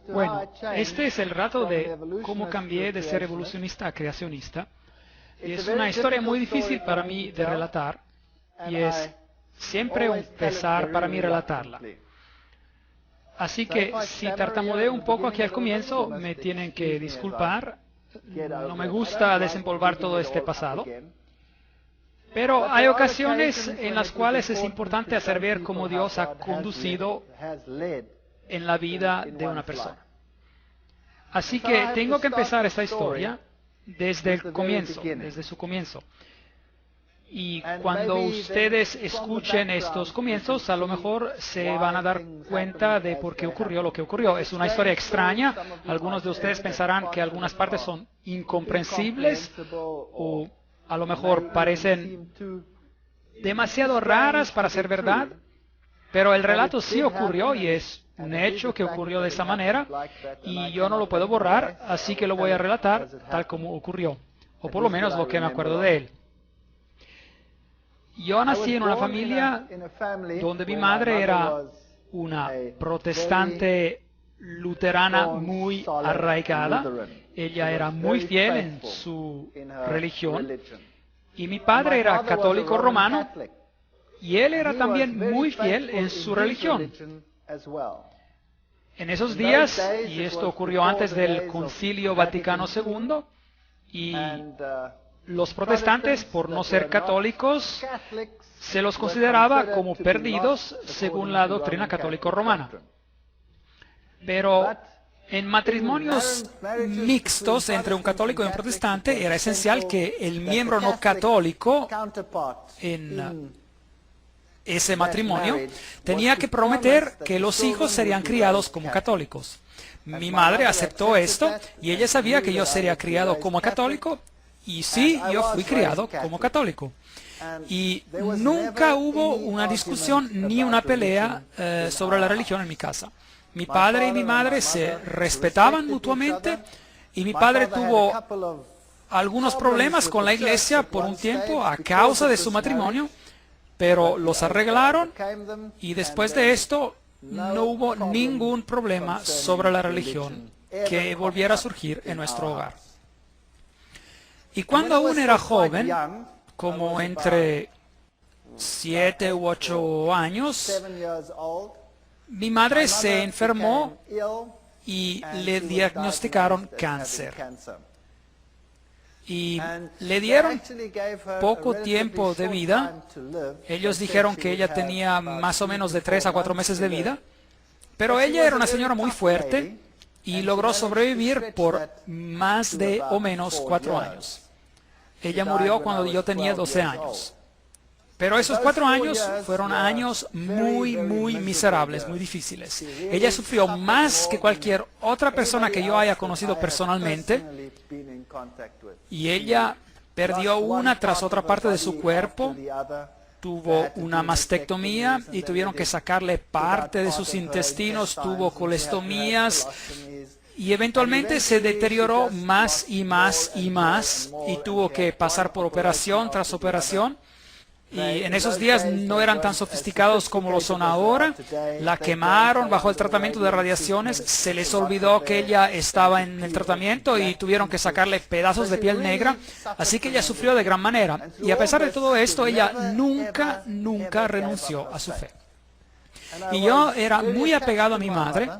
Bueno, este es el relato de cómo cambié de ser evolucionista a creacionista. Y es una historia muy difícil para mí de relatar y es siempre un pesar para mí relatarla. Así que si tartamudeo un poco aquí al comienzo, me tienen que disculpar. No me gusta desempolvar todo este pasado. Pero hay ocasiones en las cuales es importante hacer ver cómo Dios ha conducido en la vida de una persona. Así que tengo que empezar esta historia desde el comienzo, desde su comienzo. Y cuando ustedes escuchen estos comienzos, a lo mejor se van a dar cuenta de por qué ocurrió lo que ocurrió. Es una historia extraña. Algunos de ustedes pensarán que algunas partes son incomprensibles o a lo mejor parecen demasiado raras para ser verdad. Pero el relato sí ocurrió y es un hecho que ocurrió de esa manera y yo no lo puedo borrar, así que lo voy a relatar tal como ocurrió, o por lo menos lo que me acuerdo de él. Yo nací en una familia donde mi madre era una protestante luterana muy arraigada. Ella era muy fiel en su religión y mi padre era católico romano y él era también muy fiel en su religión. En esos días, y esto ocurrió antes del Concilio Vaticano II, y los protestantes, por no ser católicos, se los consideraba como perdidos según la doctrina católico-romana. Pero en matrimonios mixtos entre un católico y un protestante era esencial que el miembro no católico en ese matrimonio tenía que prometer que los hijos serían criados como católicos. Mi madre aceptó esto y ella sabía que yo sería criado como católico y sí, yo fui criado como católico. Y nunca hubo una discusión ni una pelea sobre la religión en mi casa. Mi padre y mi madre se respetaban mutuamente y mi padre tuvo algunos problemas con la iglesia por un tiempo a causa de su matrimonio, pero los arreglaron y después de esto no hubo ningún problema sobre la religión que volviera a surgir en nuestro hogar. Y cuando aún era joven, como entre 7 u 8 años, mi madre se enfermó y le diagnosticaron cáncer. Y le dieron poco tiempo de vida. Ellos dijeron que ella tenía más o menos de 3 a 4 meses de vida, pero ella era una señora muy fuerte y logró sobrevivir por más de o menos 4 años. Ella murió cuando yo tenía 12 años. Pero esos 4 años fueron años muy miserables, muy difíciles. Ella sufrió más que cualquier otra persona que yo haya conocido personalmente. Y ella perdió una tras otra parte de su cuerpo. Tuvo una mastectomía y tuvieron que sacarle parte de sus intestinos. Tuvo colestomías. Y eventualmente se deterioró más y más y tuvo que pasar por operación tras operación. Y en esos días no eran tan sofisticados como lo son ahora. La quemaron bajo el tratamiento de radiaciones. Se les olvidó que ella estaba en el tratamiento y tuvieron que sacarle pedazos de piel negra. Así que ella sufrió de gran manera. Y a pesar de todo esto, ella nunca renunció a su fe. Y yo era muy apegado a mi madre.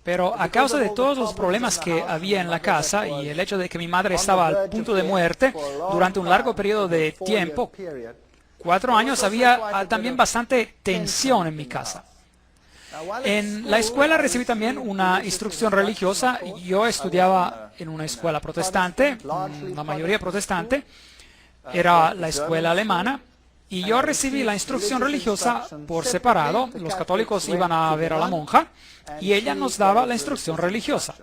Pero a causa de todos los problemas que había en la casa y el hecho de que mi madre estaba al punto de muerte durante un largo periodo de tiempo, 4 años, había también bastante tensión en mi casa. En la escuela recibí también una instrucción religiosa. Yo estudiaba en una escuela protestante, la mayoría protestante, era la escuela alemana. Y yo recibí la instrucción religiosa por separado. Los católicos iban a ver a la monja y ella nos daba la instrucción religiosa.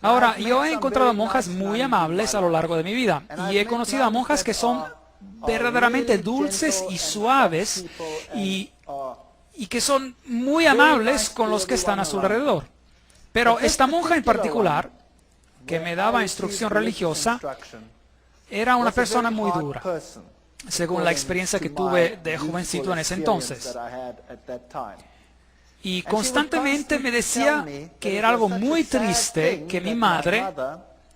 Ahora, yo he encontrado monjas muy amables a lo largo de mi vida y he conocido a monjas que son verdaderamente dulces y suaves y que son muy amables con los que están a su alrededor. Pero esta monja en particular, que me daba instrucción religiosa, era una persona muy dura, según la experiencia que tuve de jovencito en ese entonces. Y constantemente me decía que era algo muy triste que mi madre,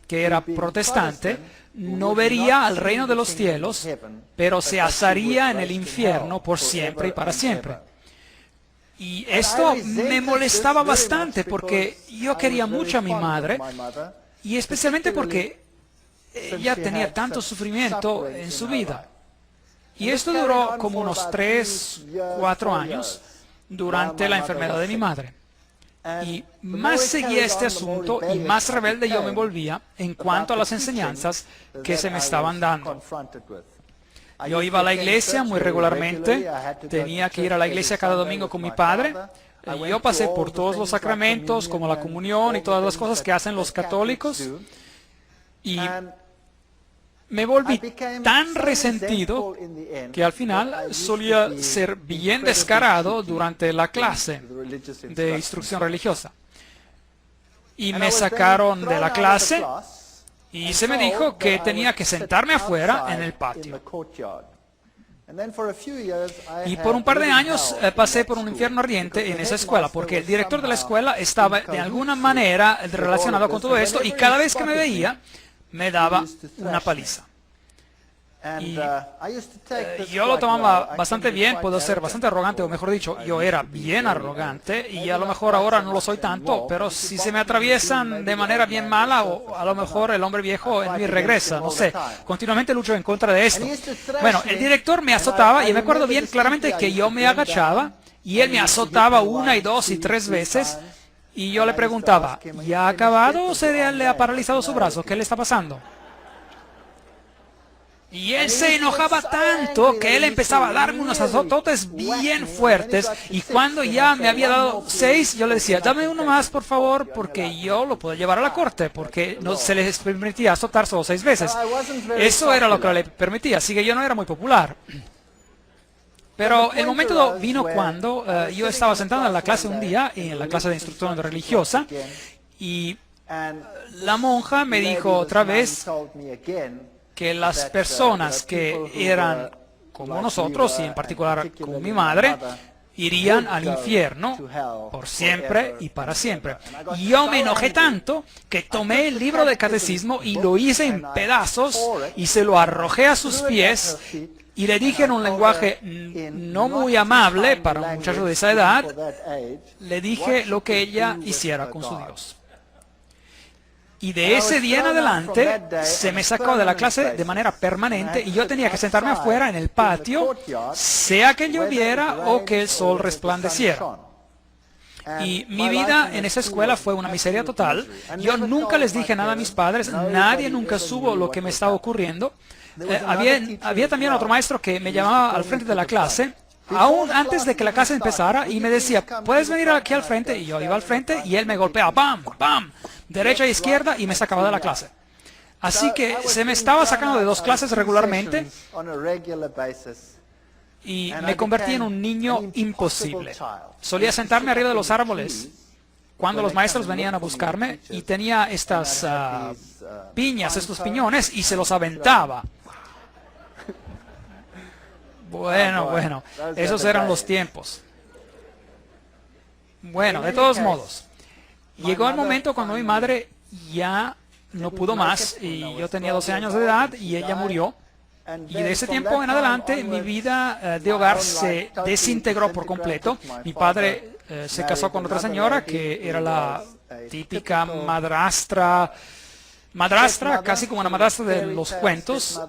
que era protestante, no vería al reino de los cielos, pero se asaría en el infierno por siempre y para siempre. Y esto me molestaba bastante porque yo quería mucho a mi madre, y especialmente porque ella tenía tanto sufrimiento en su vida. Y esto duró como unos 3, 4 años durante la enfermedad de mi madre. Y más seguía este asunto y más rebelde yo me volvía en cuanto a las enseñanzas que se me estaban dando. Yo iba a la iglesia muy regularmente, tenía que ir a la iglesia cada domingo con mi padre. Yo pasé por todos los sacramentos, como la comunión y todas las cosas que hacen los católicos. Y me volví tan resentido que al final solía ser bien descarado durante la clase de instrucción religiosa. Y me sacaron de la clase y se me dijo que tenía que sentarme afuera en el patio. Y por un par de años pasé por un infierno ardiente en esa escuela, porque el director de la escuela estaba de alguna manera relacionado con todo esto, y cada vez que me veía me daba una paliza. Y yo lo tomaba bastante bien, puedo ser bastante arrogante, o mejor dicho, yo era bien arrogante, y a lo mejor ahora no lo soy tanto, pero si se me atraviesan de manera bien mala, o a lo mejor el hombre viejo en mí regresa, no sé, continuamente lucho en contra de esto. Bueno, el director me azotaba, y me acuerdo bien claramente que yo me agachaba, y él me azotaba 1, 2 y 3 veces, y yo le preguntaba, ¿ya ha acabado o se le ha paralizado su brazo? ¿Qué le está pasando? Y él se enojaba tanto que él empezaba a darme unos azototes bien fuertes, y cuando ya me había dado 6, yo le decía, dame uno más por favor, porque yo lo puedo llevar a la corte, porque no se les permitía azotar solo 6 veces. Eso era lo que le permitía, así que yo no era muy popular. Pero el momento vino cuando yo estaba sentado en la clase un día, en la clase de instrucción religiosa, y la monja me dijo otra vez que las personas que eran como nosotros, y en particular como mi madre, irían al infierno por siempre y para siempre. Y yo me enojé tanto que tomé el libro de catecismo y lo hice en pedazos y se lo arrojé a sus pies, y le dije en un lenguaje no muy amable para un muchacho de esa edad, le dije lo que ella hiciera con su Dios. Y de ese día en adelante se me sacó de la clase de manera permanente, y yo tenía que sentarme afuera en el patio, sea que lloviera o que el sol resplandeciera. Y mi vida en esa escuela fue una miseria total. Yo nunca les dije nada a mis padres, nadie nunca supo lo que me estaba ocurriendo. Había también otro maestro que me llamaba al frente de la clase, aún antes de que la clase empezara, y me decía, ¿puedes venir aquí al frente? Y yo iba al frente y él me golpeaba, ¡pam! ¡pam! Derecha e izquierda, y me sacaba de la clase. Así que se me estaba sacando de 2 clases regularmente, y me convertí en un niño imposible. Solía sentarme arriba de los árboles cuando los maestros venían a buscarme, y tenía estas piñas, estos piñones, y se los aventaba. Bueno, esos eran los tiempos. Bueno, de todos modos, llegó el momento cuando mi madre ya no pudo más, y yo tenía 12 años de edad y ella murió. Y de ese tiempo en adelante mi vida de hogar se desintegró por completo. Mi padre se casó con otra señora que era la típica madrastra, casi como una madrastra de los cuentos.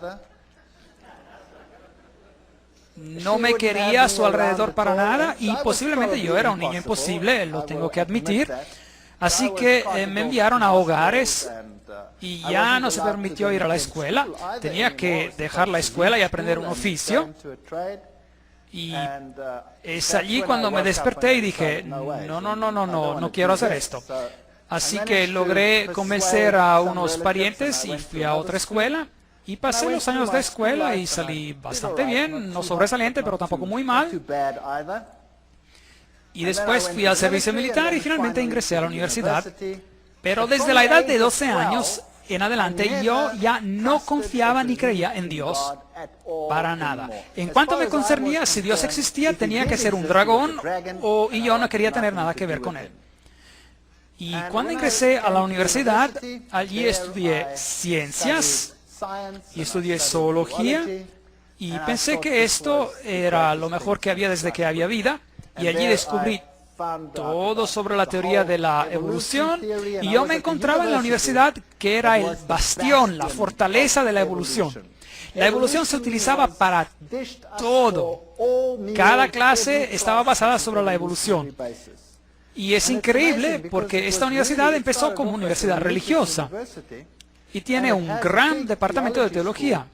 No me quería a su alrededor para nada, y posiblemente yo era un niño imposible, lo tengo que admitir. Así que me enviaron a hogares, y ya no se permitió ir a la escuela. Tenía que dejar la escuela y aprender un oficio. Y es allí cuando me desperté y dije, no quiero hacer esto. Así que logré convencer a unos parientes y fui a otra escuela. Y pasé los años de escuela y salí bastante bien, no sobresaliente, pero tampoco muy mal. Y después fui al servicio militar y finalmente ingresé a la universidad. Pero desde la edad de 12 años en adelante yo ya no confiaba ni creía en Dios para nada. En cuanto me concernía, si Dios existía, tenía que ser un dragón y yo no quería tener nada que ver con él. Y cuando ingresé a la universidad, allí estudié ciencias y estudié zoología y pensé que esto era lo mejor que había desde que había vida, y allí descubrí todo sobre la teoría de la evolución, y yo me encontraba en la universidad que era el bastión, la fortaleza de la evolución. La evolución se utilizaba para todo. Cada clase estaba basada sobre la evolución. Y es increíble porque esta universidad empezó como universidad religiosa y tiene un gran departamento de teología.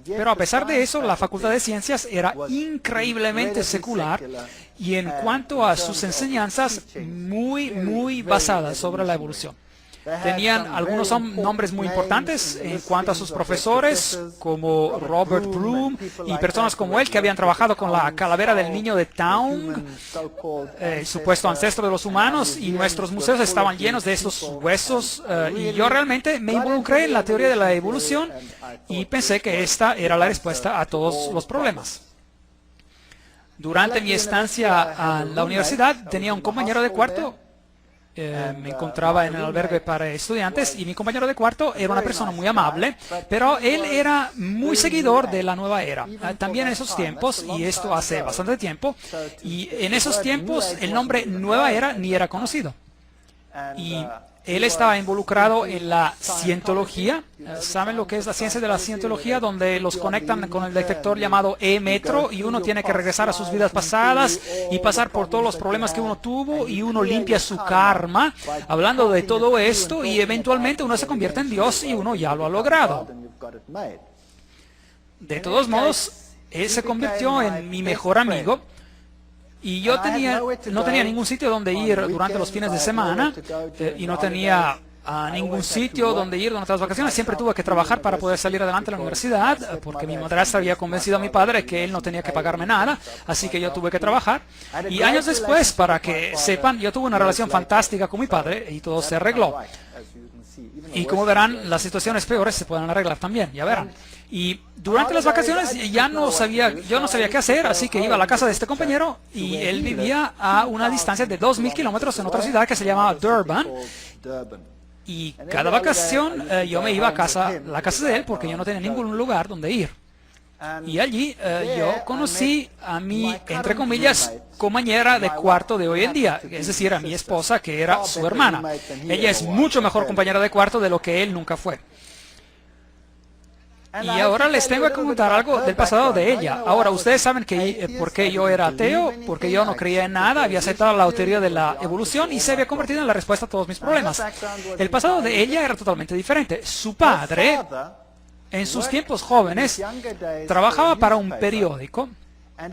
Pero a pesar de eso, la Facultad de Ciencias era increíblemente secular y en cuanto a sus enseñanzas, muy basadas sobre la evolución. Tenían algunos nombres muy importantes en cuanto a sus profesores, como Robert Bloom y personas como él que habían trabajado con la calavera del niño de Town, el supuesto ancestro de los humanos, y nuestros museos estaban llenos de estos huesos. Y yo realmente me involucré en la teoría de la evolución y pensé que esta era la respuesta a todos los problemas. Durante mi estancia en la universidad tenía un compañero de cuarto. Me encontraba en el albergue para estudiantes y mi compañero de cuarto era una persona muy amable, pero él era muy seguidor de la nueva era. También en esos tiempos, y esto hace bastante tiempo, y en esos tiempos el nombre nueva era ni era conocido. Y él estaba involucrado en la cientología. ¿Saben lo que es la ciencia de la cientología? Donde los conectan con el detector llamado E-metro y uno tiene que regresar a sus vidas pasadas y pasar por todos los problemas que uno tuvo y uno limpia su karma, hablando de todo esto, y eventualmente uno se convierte en Dios y uno ya lo ha logrado. De todos modos, él se convirtió en mi mejor amigo. Y yo no tenía ningún sitio donde ir durante los fines de semana y no tenía ningún sitio donde ir durante las vacaciones. Siempre tuve que trabajar para poder salir adelante a la universidad porque mi madrastra había convencido a mi padre que él no tenía que pagarme nada, así que yo tuve que trabajar. Y años después, para que sepan, yo tuve una relación fantástica con mi padre y todo se arregló. Y como verán, las situaciones peores se pueden arreglar también, ya verán. Y durante las vacaciones yo no sabía qué hacer, así que iba a la casa de este compañero y él vivía a una distancia de 2.000 kilómetros en otra ciudad que se llamaba Durban. Y cada vacación yo me iba a la casa de él porque yo no tenía ningún lugar donde ir. Y allí yo conocí a mi, entre comillas, compañera de cuarto de hoy en día, es decir, a mi esposa, que era su hermana. Ella es mucho mejor compañera de cuarto de lo que él nunca fue. Y ahora les tengo que contar algo del pasado de ella. Ahora, ustedes saben que por qué yo era ateo, porque yo no creía en nada, había aceptado la teoría de la evolución y se había convertido en la respuesta a todos mis problemas. El pasado de ella era totalmente diferente. Su padre, en sus tiempos jóvenes, trabajaba para un periódico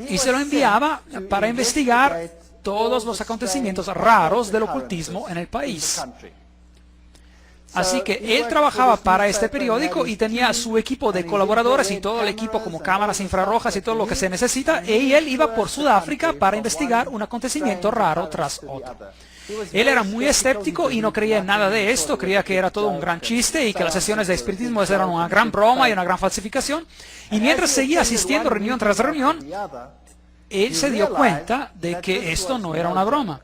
y se lo enviaba para investigar todos los acontecimientos raros del ocultismo en el país. Así que él trabajaba para este periódico y tenía su equipo de colaboradores y todo el equipo como cámaras infrarrojas y todo lo que se necesita, y él iba por Sudáfrica para investigar un acontecimiento raro tras otro. Él era muy escéptico y no creía en nada de esto, creía que era todo un gran chiste y que las sesiones de espiritismo eran una gran broma y una gran falsificación. Y mientras seguía asistiendo reunión tras reunión, él se dio cuenta de que esto no era una broma.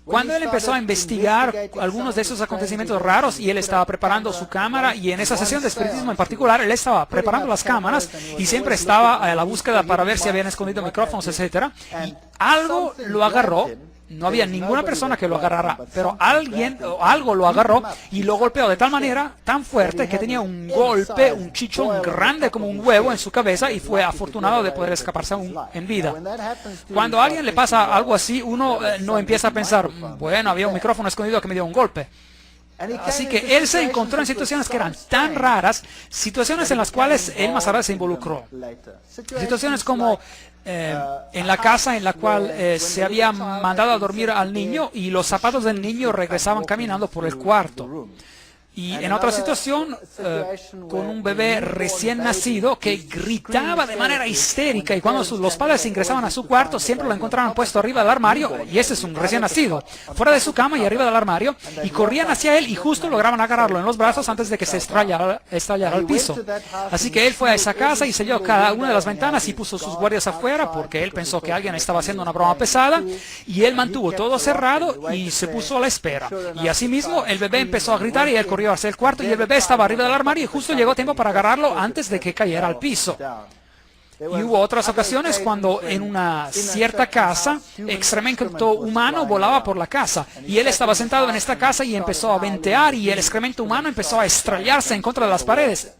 Cuando él empezó a investigar algunos de esos acontecimientos raros y él estaba preparando su cámara, y en esa sesión de espiritismo en particular, él estaba preparando las cámaras y siempre estaba a la búsqueda para ver si habían escondido micrófonos, etc. Y algo lo agarró. No había ninguna persona que lo agarrara, pero alguien o algo lo agarró y lo golpeó de tal manera, tan fuerte, que tenía un golpe, un chichón grande como un huevo en su cabeza, y fue afortunado de poder escaparse aún en vida. Cuando a alguien le pasa algo así, uno no empieza a pensar, bueno, había un micrófono escondido que me dio un golpe. Así que él se encontró en situaciones que eran tan raras, situaciones en las cuales él más tarde se involucró. Situaciones como en la casa en la cual se había mandado a dormir al niño y los zapatos del niño regresaban caminando por el cuarto. Y en otra situación, con un bebé recién nacido que gritaba de manera histérica, y cuando los padres ingresaban a su cuarto siempre lo encontraban puesto arriba del armario, y ese es un recién nacido, fuera de su cama y arriba del armario, y corrían hacia él y justo lograban agarrarlo en los brazos antes de que se estallara al piso. Así que él fue a esa casa y selló cada una de las ventanas y puso sus guardias afuera porque él pensó que alguien estaba haciendo una broma pesada, y él mantuvo todo cerrado y se puso a la espera. Y asimismo el bebé empezó a gritar y él corrió hacia el cuarto, y el bebé estaba arriba del armario y justo llegó a tiempo para agarrarlo antes de que cayera al piso. Y hubo otras ocasiones cuando en una cierta casa excremento humano volaba por la casa, y él estaba sentado en esta casa y empezó a ventear y el excremento humano empezó a estrellarse en contra de las paredes.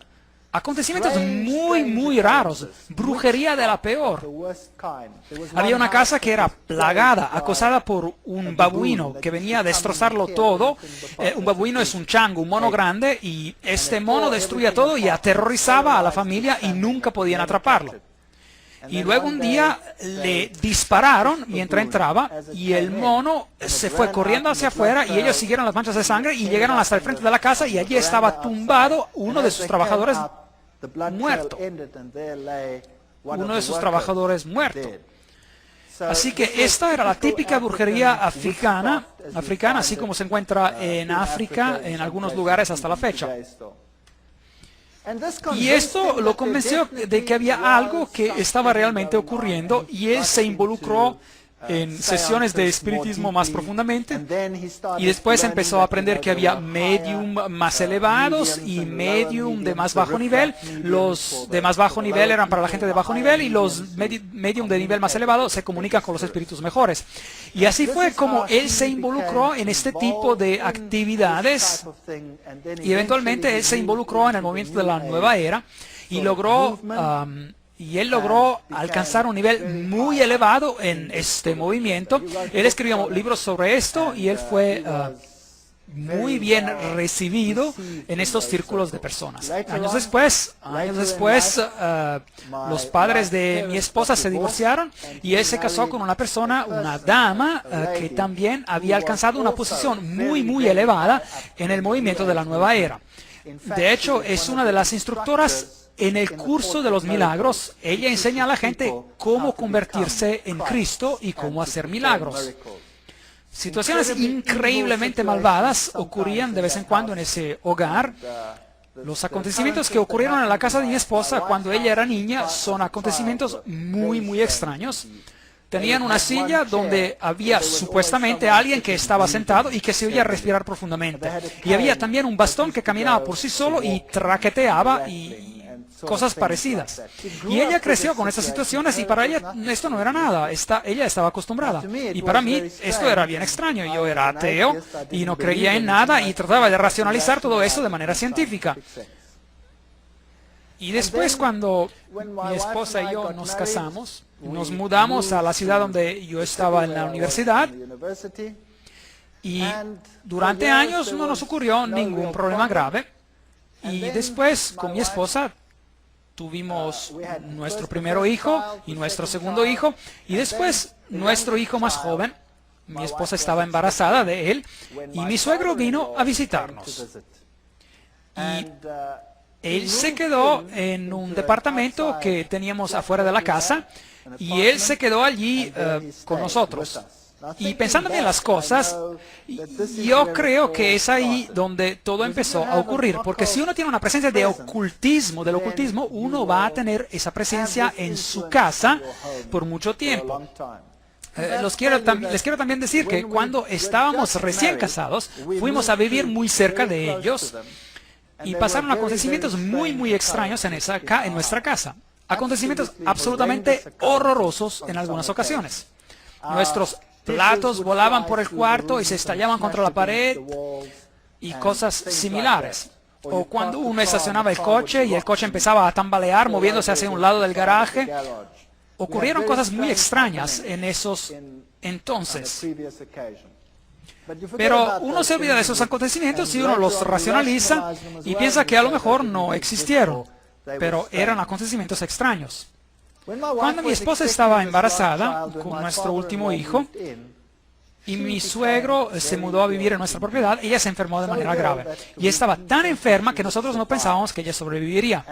Acontecimientos muy raros, brujería de la peor. Había una casa que era plagada, acosada por un babuino que venía a destrozarlo todo. Un babuino es un chango, un mono grande, y este mono destruía todo y aterrorizaba a la familia y nunca podían atraparlo. Y luego un día le dispararon mientras entraba, y el mono se fue corriendo hacia afuera, y ellos siguieron las manchas de sangre y llegaron hasta el frente de la casa, y allí estaba tumbado uno de sus trabajadores muerto. Uno de sus trabajadores muerto. Así que esta era la típica brujería africana, así como se encuentra en África, en algunos lugares hasta la fecha. Y esto lo convenció de que había algo que estaba realmente ocurriendo, y él se involucró en sesiones de espiritismo más profundamente, y después empezó a aprender que había medium más elevados y medium de más bajo nivel. Los de más bajo nivel eran para la gente de bajo nivel, y los medium de nivel más elevado se comunican con los espíritus mejores. Y así fue como él se involucró en este tipo de actividades, y eventualmente él se involucró en el movimiento de la nueva era y logró él logró alcanzar un nivel muy elevado en este movimiento. Él escribió libros sobre esto, y él fue muy bien recibido en estos círculos de personas. Años después, los padres de mi esposa se divorciaron, y él se casó con una persona, una dama, que también había alcanzado una posición muy elevada en el movimiento de la nueva era. De hecho, es una de las instructoras en el curso de los milagros. Ella enseña a la gente cómo convertirse en Cristo y cómo hacer milagros. Situaciones increíblemente malvadas ocurrían de vez en cuando en ese hogar. Los acontecimientos que ocurrieron en la casa de mi esposa cuando ella era niña son acontecimientos muy extraños. Tenían una silla donde había supuestamente alguien que estaba sentado y que se oía respirar profundamente. Y había también un bastón que caminaba por sí solo y traqueteaba y cosas parecidas. Y ella creció con estas situaciones, y para ella esto no era nada. Ella estaba acostumbrada. Y para mí esto era bien extraño. Yo era ateo y no creía en nada, y trataba de racionalizar todo eso de manera científica. Y después, cuando mi esposa y yo nos casamos, nos mudamos a la ciudad donde yo estaba en la universidad, y durante años no nos ocurrió ningún problema grave. Y después, con mi esposa, tuvimos nuestro primer hijo y nuestro segundo hijo, y después nuestro hijo más joven. Mi esposa estaba embarazada de él, y mi suegro vino a visitarnos. Y él se quedó en un departamento que teníamos afuera de la casa, y él se quedó allí con nosotros. Y pensando bien las cosas, yo creo que es ahí donde todo empezó a ocurrir, porque si uno tiene una presencia de ocultismo, del ocultismo, uno va a tener esa presencia en su casa por mucho tiempo. Les quiero también decir que cuando estábamos recién casados, fuimos a vivir muy cerca de ellos, y pasaron acontecimientos muy extraños en nuestra casa. Acontecimientos absolutamente horrorosos en algunas ocasiones. Nuestros platos volaban por el cuarto y se estallaban contra la pared, y cosas similares. O cuando uno estacionaba el coche y el coche empezaba a tambalear moviéndose hacia un lado del garaje. Ocurrieron cosas muy extrañas en esos entonces. Pero uno se olvida de esos acontecimientos y uno los racionaliza y piensa que a lo mejor no existieron, pero eran acontecimientos extraños. Cuando mi esposa estaba embarazada con nuestro último hijo, y mi suegro se mudó a vivir en nuestra propiedad. Ella se enfermó de manera grave y estaba tan enferma que nosotros no pensábamos que ella sobreviviría.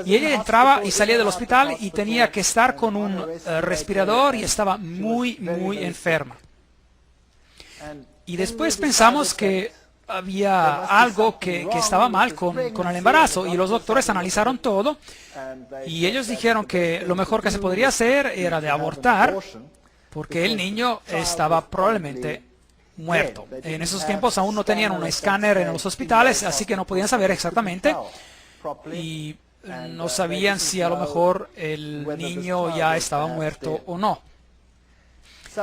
Y ella entraba y salía del hospital y tenía que estar con un respirador y estaba muy, muy enferma. Y después pensamos que había algo que estaba mal con el embarazo, y los doctores analizaron todo y ellos dijeron que lo mejor que se podría hacer era de abortar, porque el niño estaba probablemente muerto. En esos tiempos aún no tenían un escáner en los hospitales, así que no podían saber exactamente y no sabían si a lo mejor el niño ya estaba muerto o no.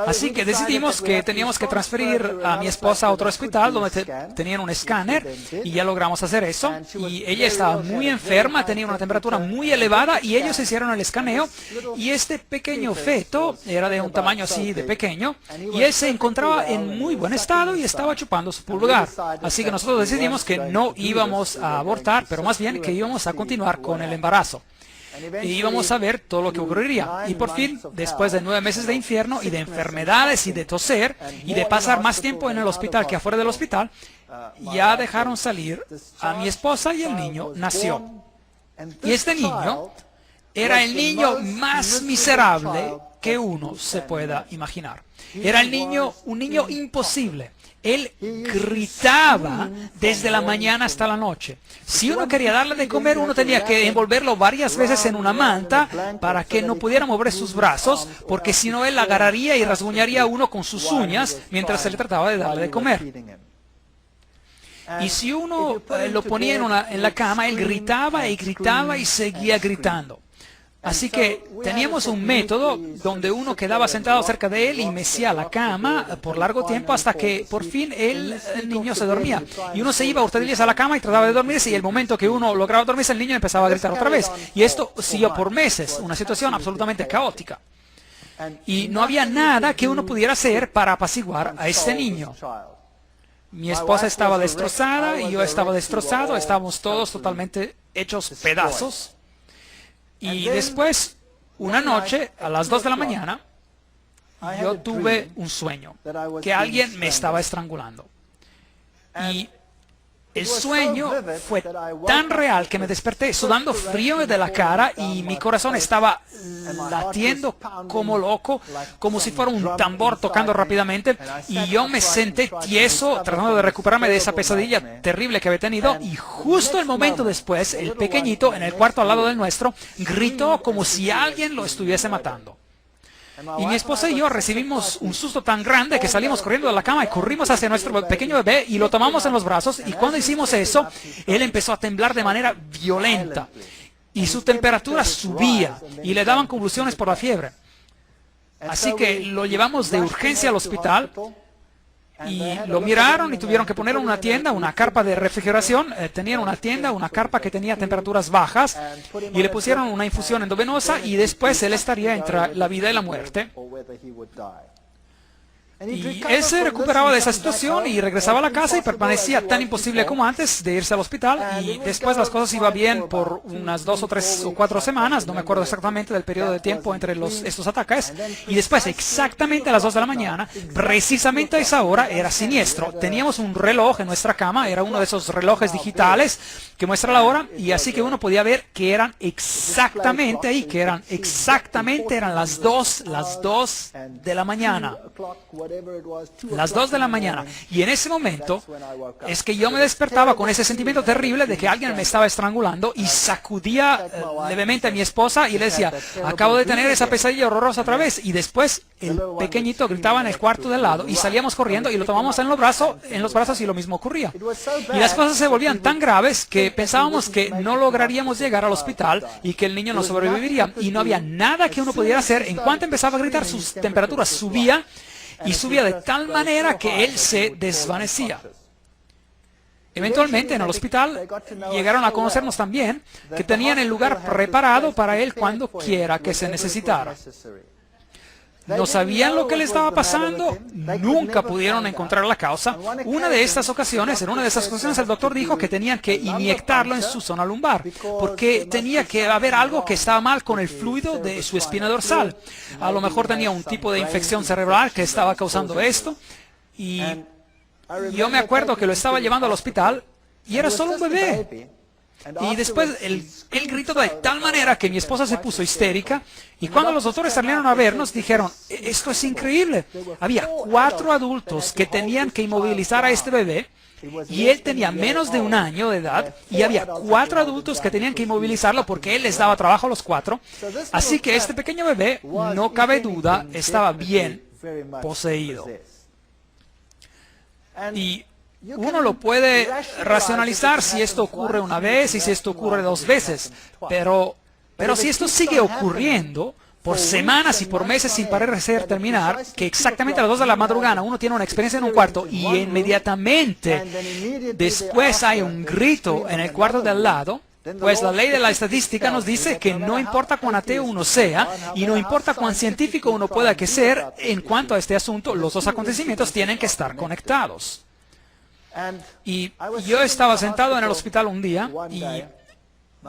Así que decidimos que teníamos que transferir a mi esposa a otro hospital donde tenían un escáner, y ya logramos hacer eso. Y ella estaba muy enferma, tenía una temperatura muy elevada, y ellos hicieron el escaneo, y este pequeño feto era de un tamaño así de pequeño, y él se encontraba en muy buen estado y estaba chupando su pulgar. Así que nosotros decidimos que no íbamos a abortar, pero más bien que íbamos a continuar con el embarazo. Y íbamos a ver todo lo que ocurriría. Y por fin, después de 9 meses de infierno y de enfermedades y de toser y de pasar más tiempo en el hospital que afuera del hospital, ya dejaron salir a mi esposa y el niño nació. Y este niño era el niño más miserable que uno se pueda imaginar. Era un niño imposible. Él gritaba desde la mañana hasta la noche. Si uno quería darle de comer, uno tenía que envolverlo varias veces en una manta para que no pudiera mover sus brazos, porque si no él agarraría y rasguñaría a uno con sus uñas mientras se le trataba de darle de comer. Y si uno lo ponía en la cama, él gritaba y gritaba y seguía gritando. Así que teníamos un método donde uno quedaba sentado cerca de él y mecía la cama por largo tiempo hasta que por fin el niño se dormía. Y uno se iba a hurtadillas a la cama y trataba de dormirse, y el momento que uno lograba dormirse, el niño empezaba a gritar otra vez. Y esto siguió por meses, una situación absolutamente caótica. Y no había nada que uno pudiera hacer para apaciguar a este niño. Mi esposa estaba destrozada y yo estaba destrozado, estábamos todos totalmente hechos pedazos. Y después, una noche, a las 2 de la mañana, yo tuve un sueño, que alguien me estaba estrangulando. Y el sueño fue tan real que me desperté sudando frío de la cara, y mi corazón estaba latiendo como loco, como si fuera un tambor tocando rápidamente, y yo me senté tieso tratando de recuperarme de esa pesadilla terrible que había tenido. Y justo el momento después, el pequeñito en el cuarto al lado del nuestro gritó como si alguien lo estuviese matando. Y mi esposa y yo recibimos un susto tan grande que salimos corriendo de la cama y corrimos hacia nuestro pequeño bebé y lo tomamos en los brazos. Y cuando hicimos eso, él empezó a temblar de manera violenta y su temperatura subía y le daban convulsiones por la fiebre. Así que lo llevamos de urgencia al hospital y lo miraron y tuvieron que poner una tienda, una carpa de refrigeración. Tenían una tienda, una carpa que tenía temperaturas bajas, y le pusieron una infusión endovenosa, y después él estaría entre la vida y la muerte. Y él se recuperaba de esa situación y regresaba a la casa y permanecía tan imposible como antes de irse al hospital. Y después las cosas iban bien por unas 2 o 3 o 4 semanas, no me acuerdo exactamente del periodo de tiempo entre estos ataques. Y después, exactamente a las 2 de la mañana, precisamente a esa hora, era siniestro. Teníamos un reloj en nuestra cama, era uno de esos relojes digitales que muestra la hora, y así que uno podía ver que eran exactamente ahí, eran las 2 de la mañana. Las 2 de la mañana. Y en ese momento es que yo me despertaba con ese sentimiento terrible de que alguien me estaba estrangulando, y sacudía levemente a mi esposa y le decía: acabo de tener esa pesadilla horrorosa otra vez. Y después el pequeñito gritaba en el cuarto del lado, y salíamos corriendo y lo tomamos en los brazos y lo mismo ocurría. Y las cosas se volvían tan graves que pensábamos que no lograríamos llegar al hospital y que el niño no sobreviviría. Y no había nada que uno pudiera hacer. En cuanto empezaba a gritar, sus temperaturas subía, y subía de tal manera que él se desvanecía. Eventualmente en el hospital llegaron a conocernos también que tenían el lugar preparado para él cuando quiera que se necesitara. No sabían lo que le estaba pasando, nunca pudieron encontrar la causa. En una de esas ocasiones el doctor dijo que tenían que inyectarlo en su zona lumbar, porque tenía que haber algo que estaba mal con el fluido de su espina dorsal. A lo mejor tenía un tipo de infección cerebral que estaba causando esto. Y yo me acuerdo que lo estaba llevando al hospital y era solo un bebé. Y después él gritó de tal manera que mi esposa se puso histérica, y cuando los doctores salieron a vernos dijeron, esto es increíble. Había 4 adultos que tenían que inmovilizar a este bebé, y él tenía menos de 1 año de edad, y había 4 adultos que tenían que inmovilizarlo porque él les daba trabajo a los 4. Así que este pequeño bebé, no cabe duda, estaba bien poseído. Y uno lo puede racionalizar si esto ocurre una vez y si esto ocurre 2 veces, pero si esto sigue ocurriendo por semanas y por meses sin parecer terminar, que exactamente a las 2 de la madrugada uno tiene una experiencia en un cuarto y inmediatamente después hay un grito en el cuarto de al lado, pues la ley de la estadística nos dice que no importa cuán ateo uno sea y no importa cuán científico uno pueda que ser en cuanto a este asunto, los 2 acontecimientos tienen que estar conectados. Y yo estaba sentado en el hospital un día y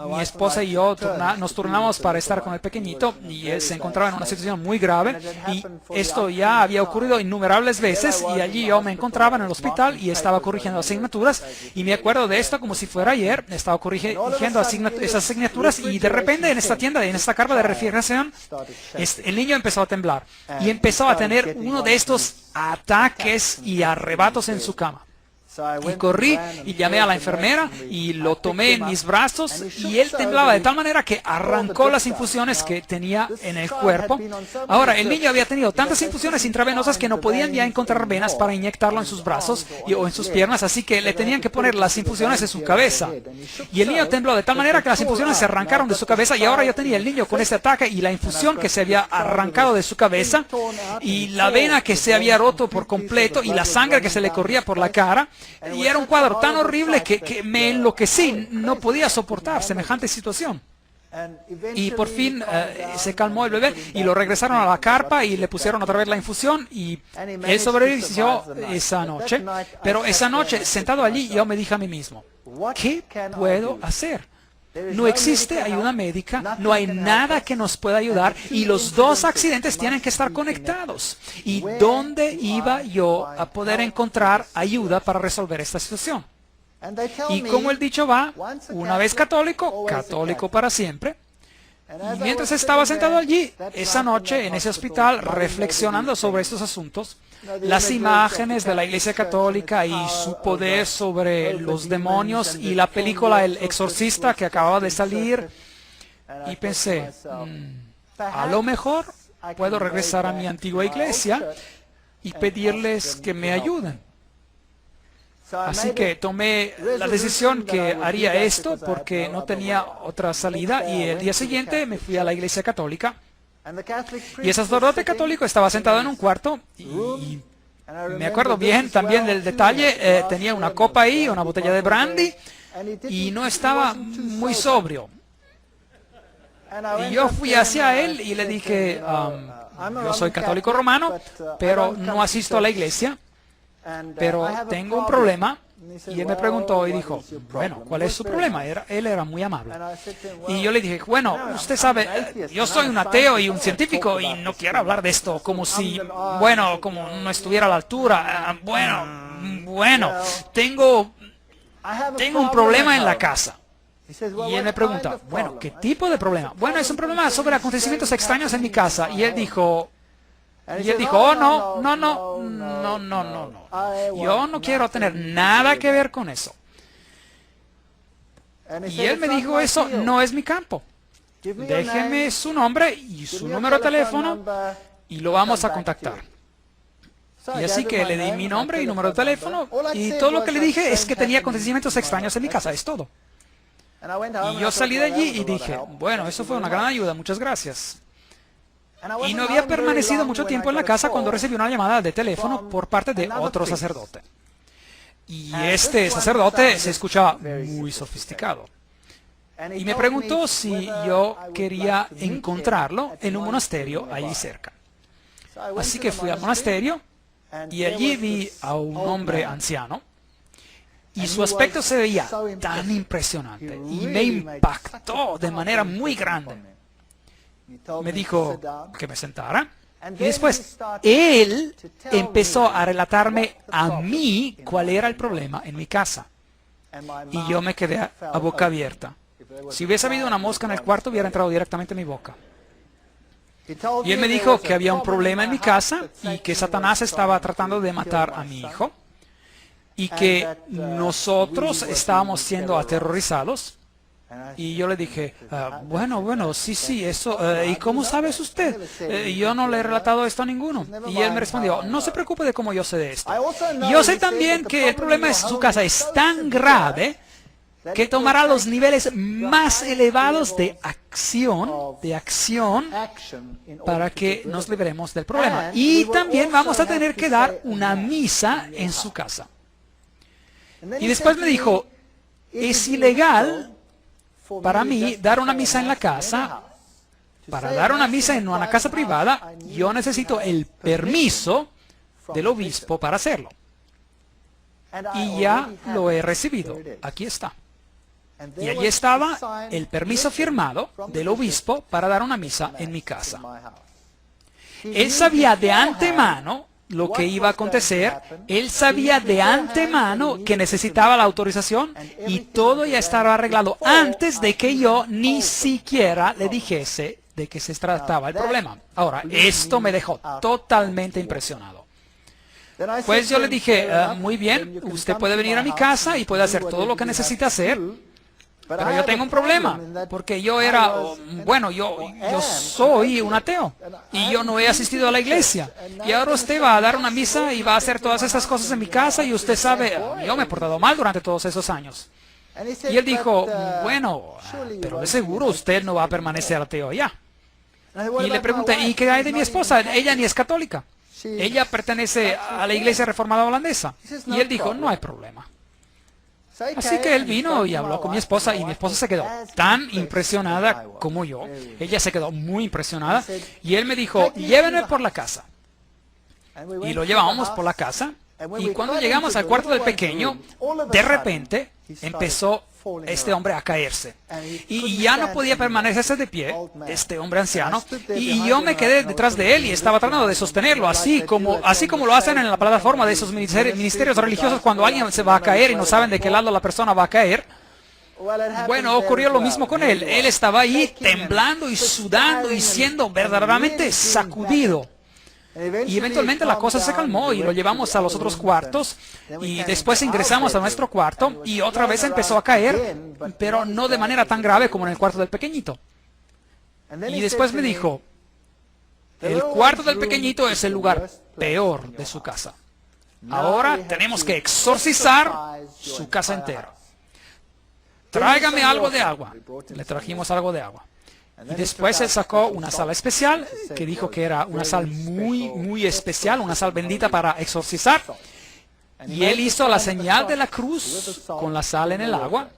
mi esposa y yo nos turnamos para estar con el pequeñito, y él se encontraba en una situación muy grave, y esto ya había ocurrido innumerables veces, y allí yo me encontraba en el hospital y estaba corrigiendo asignaturas, y me acuerdo de esto como si fuera ayer. Estaba corrigiendo esas asignaturas, y de repente en esta tienda, en esta carpa de refrigeración, el niño empezó a temblar y empezó a tener uno de estos ataques y arrebatos en su cama. Y corrí y llamé a la enfermera y lo tomé en mis brazos, y él temblaba de tal manera que arrancó las infusiones que tenía en el cuerpo. Ahora, el niño había tenido tantas infusiones intravenosas que no podían ya encontrar venas para inyectarlo en sus brazos o en sus piernas, así que le tenían que poner las infusiones en su cabeza. Y el niño tembló de tal manera que las infusiones se arrancaron de su cabeza, y ahora yo tenía el niño con este ataque y la infusión que se había arrancado de su cabeza, y la vena que se había roto por completo, y la sangre que se le corría por la cara. Y era un cuadro tan horrible que me enloquecí, no podía soportar semejante situación. Y por fin se calmó el bebé y lo regresaron a la carpa y le pusieron otra vez la infusión, y él sobrevivió esa noche. Pero esa noche, sentado allí, yo me dije a mí mismo, ¿qué puedo hacer? No existe ayuda médica, no hay nada que nos pueda ayudar, y los 2 accidentes tienen que estar conectados. ¿Y dónde iba yo a poder encontrar ayuda para resolver esta situación? Y como el dicho va, una vez católico, católico para siempre. Y mientras estaba sentado allí, esa noche, en ese hospital, reflexionando sobre estos asuntos, las imágenes de la Iglesia Católica y su poder sobre los demonios, y la película El Exorcista que acababa de salir, y pensé, a lo mejor puedo regresar a mi antigua iglesia y pedirles que me ayuden. Así que tomé la decisión que haría esto porque no tenía otra salida, y el día siguiente me fui a la Iglesia Católica, y el sacerdote católico estaba sentado en un cuarto, y me acuerdo bien también del detalle, tenía una copa ahí, una botella de brandy, y no estaba muy sobrio. Y yo fui hacia él y le dije, yo soy católico romano, pero no asisto a la iglesia, pero tengo un problema. Y él me preguntó y dijo, bueno, ¿cuál es su problema? Él era muy amable. Y yo le dije, bueno, usted sabe, yo soy un ateo y un científico y no quiero hablar de esto como si, bueno, como no estuviera a la altura. Bueno, tengo un problema en la casa. Y él me pregunta, bueno, ¿qué tipo de problema? Bueno, es un problema sobre acontecimientos extraños en mi casa. Y él dijo, oh, no. Yo no quiero tener nada que ver con eso. Y él me dijo, eso no es mi campo. Déjeme su nombre y su número de teléfono y lo vamos a contactar. Y así que le di mi nombre y número de teléfono, y todo lo que le dije es que tenía acontecimientos extraños en mi casa, es todo. Y yo salí de allí y dije, bueno, eso fue una gran ayuda, muchas gracias. Y no había permanecido mucho tiempo en la casa cuando recibí una llamada de teléfono por parte de otro sacerdote. Y este sacerdote se escuchaba muy sofisticado. Y me preguntó si yo quería encontrarlo en un monasterio allí cerca. Así que fui al monasterio y allí vi a un hombre anciano. Y su aspecto se veía tan impresionante y me impactó de manera muy grande. Me dijo que me sentara Y después, él empezó a relatarme a mí cuál era el problema en mi casa. Y yo me quedé a boca abierta. Si hubiese habido una mosca en el cuarto, hubiera entrado directamente en mi boca. Y él me dijo que había un problema en mi casa y que Satanás estaba tratando de matar a mi hijo y que nosotros estábamos siendo aterrorizados. Y yo le dije, bueno, sí, eso. ¿Y cómo sabe usted? Yo no le he relatado esto a ninguno. Y él me respondió, no se preocupe de cómo yo sé de esto. Y yo sé también que el problema de su casa es tan grave que tomará los niveles más elevados de acción para que nos libremos del problema. Y también vamos a tener que dar una misa en su casa. Y después me dijo, es ilegal para mí dar una misa en la casa. Para dar una misa en una casa privada, yo necesito el permiso del obispo para hacerlo. Y ya lo he recibido. Aquí está. Y allí estaba el permiso firmado del obispo para dar una misa en mi casa. Él sabía de antemano lo que iba a acontecer, él sabía de antemano que necesitaba la autorización y todo ya estaba arreglado antes de que yo ni siquiera le dijese de qué se trataba el problema. Ahora, esto me dejó totalmente impresionado. Pues yo le dije, muy bien, usted puede venir a mi casa y puede hacer todo lo que necesita hacer. Pero yo tengo un problema, porque yo soy un ateo y yo no he asistido a la iglesia. Y ahora usted va a dar una misa y va a hacer todas esas cosas en mi casa y usted sabe, yo me he portado mal durante todos esos años. Y él dijo, bueno, pero de seguro usted no va a permanecer ateo ya. Y le pregunté, ¿y qué hay de mi esposa? Ella ni es católica. Ella pertenece a la iglesia reformada holandesa. Y él dijo, no hay problema. Así que él vino y habló con mi esposa y mi esposa se quedó tan impresionada como yo. Ella se quedó muy impresionada y él me dijo, llévenme por la casa. Y lo llevamos por la casa y cuando llegamos al cuarto del pequeño, de repente empezó este hombre a caerse. Y ya no podía permanecerse de pie, este hombre anciano, y yo me quedé detrás de él y estaba tratando de sostenerlo, así como lo hacen en la plataforma de esos ministerios religiosos cuando alguien se va a caer y no saben de qué lado la persona va a caer. Bueno, ocurrió lo mismo con él. Él estaba ahí temblando y sudando y siendo verdaderamente sacudido. Y eventualmente la cosa se calmó y lo llevamos a los otros cuartos y después ingresamos a nuestro cuarto y otra vez empezó a caer, pero no de manera tan grave como en el cuarto del pequeñito. Y después me dijo, el cuarto del pequeñito es el lugar peor de su casa. Ahora tenemos que exorcizar su casa entera. Tráigame algo de agua. Le trajimos algo de agua. Y después él sacó una sal especial, que dijo que era una sal muy especial, una sal bendita para exorcizar. Y él hizo la señal de la cruz con la sal en el agua.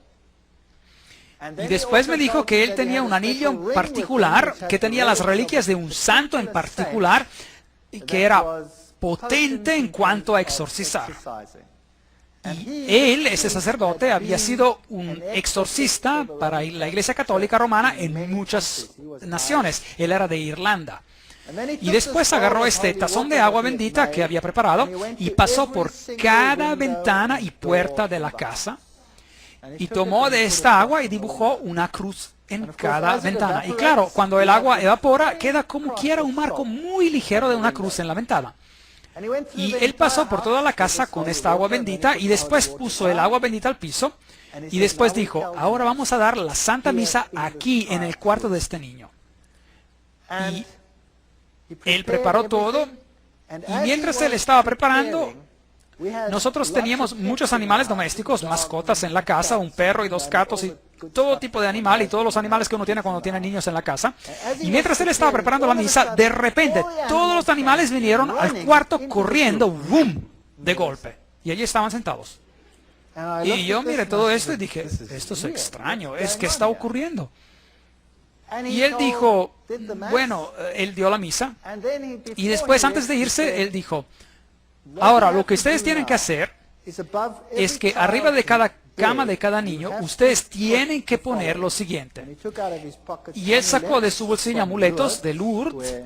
Y después me dijo que él tenía un anillo particular, que tenía las reliquias de un santo en particular, y que era potente en cuanto a exorcizar. Y él, ese sacerdote, había sido un exorcista para la Iglesia Católica Romana en muchas naciones. Él era de Irlanda. Y después agarró este tazón de agua bendita que había preparado y pasó por cada ventana y puerta de la casa y tomó de esta agua y dibujó una cruz en cada ventana. Y claro, cuando el agua evapora, queda como quiera un marco muy ligero de una cruz en la ventana. Y él pasó por toda la casa con esta agua bendita y después puso el agua bendita al piso y después dijo, ahora vamos a dar la Santa Misa aquí en el cuarto de este niño. Y él preparó todo y mientras él estaba preparando, nosotros teníamos muchos animales domésticos, mascotas en la casa, un perro y 2 gatos y todo tipo de animal y todos los animales que uno tiene cuando tiene niños en la casa. Y mientras él estaba preparando la misa, de repente todos los animales vinieron al cuarto corriendo, ¡boom!, de golpe. Y allí estaban sentados. Y yo miré todo esto y dije, esto es extraño, ¿qué está ocurriendo? Y él dijo, bueno, él dio la misa y después antes de irse, él dijo, ahora lo que ustedes tienen que hacer es que arriba de cada cama de cada niño, ustedes tienen que poner lo siguiente. Y él sacó de su bolsillo amuletos de Lourdes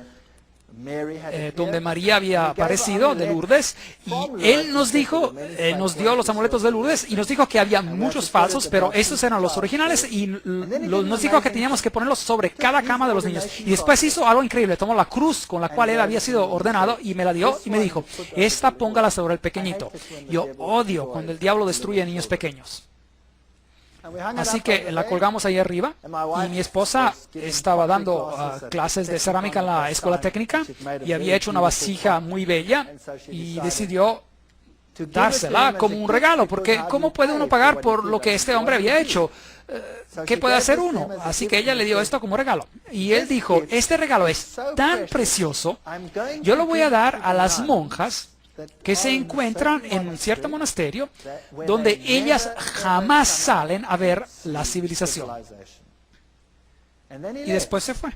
donde María había aparecido, de Lourdes, y él nos dijo, nos dio los amuletos de Lourdes y nos dijo que había muchos falsos, pero estos eran los originales, y nos dijo que teníamos que ponerlos sobre cada cama de los niños. Y después hizo algo increíble, tomó la cruz con la cual él había sido ordenado y me la dio y me dijo, esta póngala sobre el pequeñito. Yo odio cuando el diablo destruye a niños pequeños. Así que la colgamos ahí arriba, y mi esposa estaba dando clases de cerámica en la escuela técnica y había hecho una vasija muy bella y decidió dársela como un regalo, porque ¿cómo puede uno pagar por lo que este hombre había hecho? ¿Qué puede hacer uno? Así que ella le dio esto como regalo. Y él dijo, este regalo es tan precioso, yo lo voy a dar a las monjas que se encuentran en un cierto monasterio donde ellas jamás salen a ver la civilización. Y después se fue.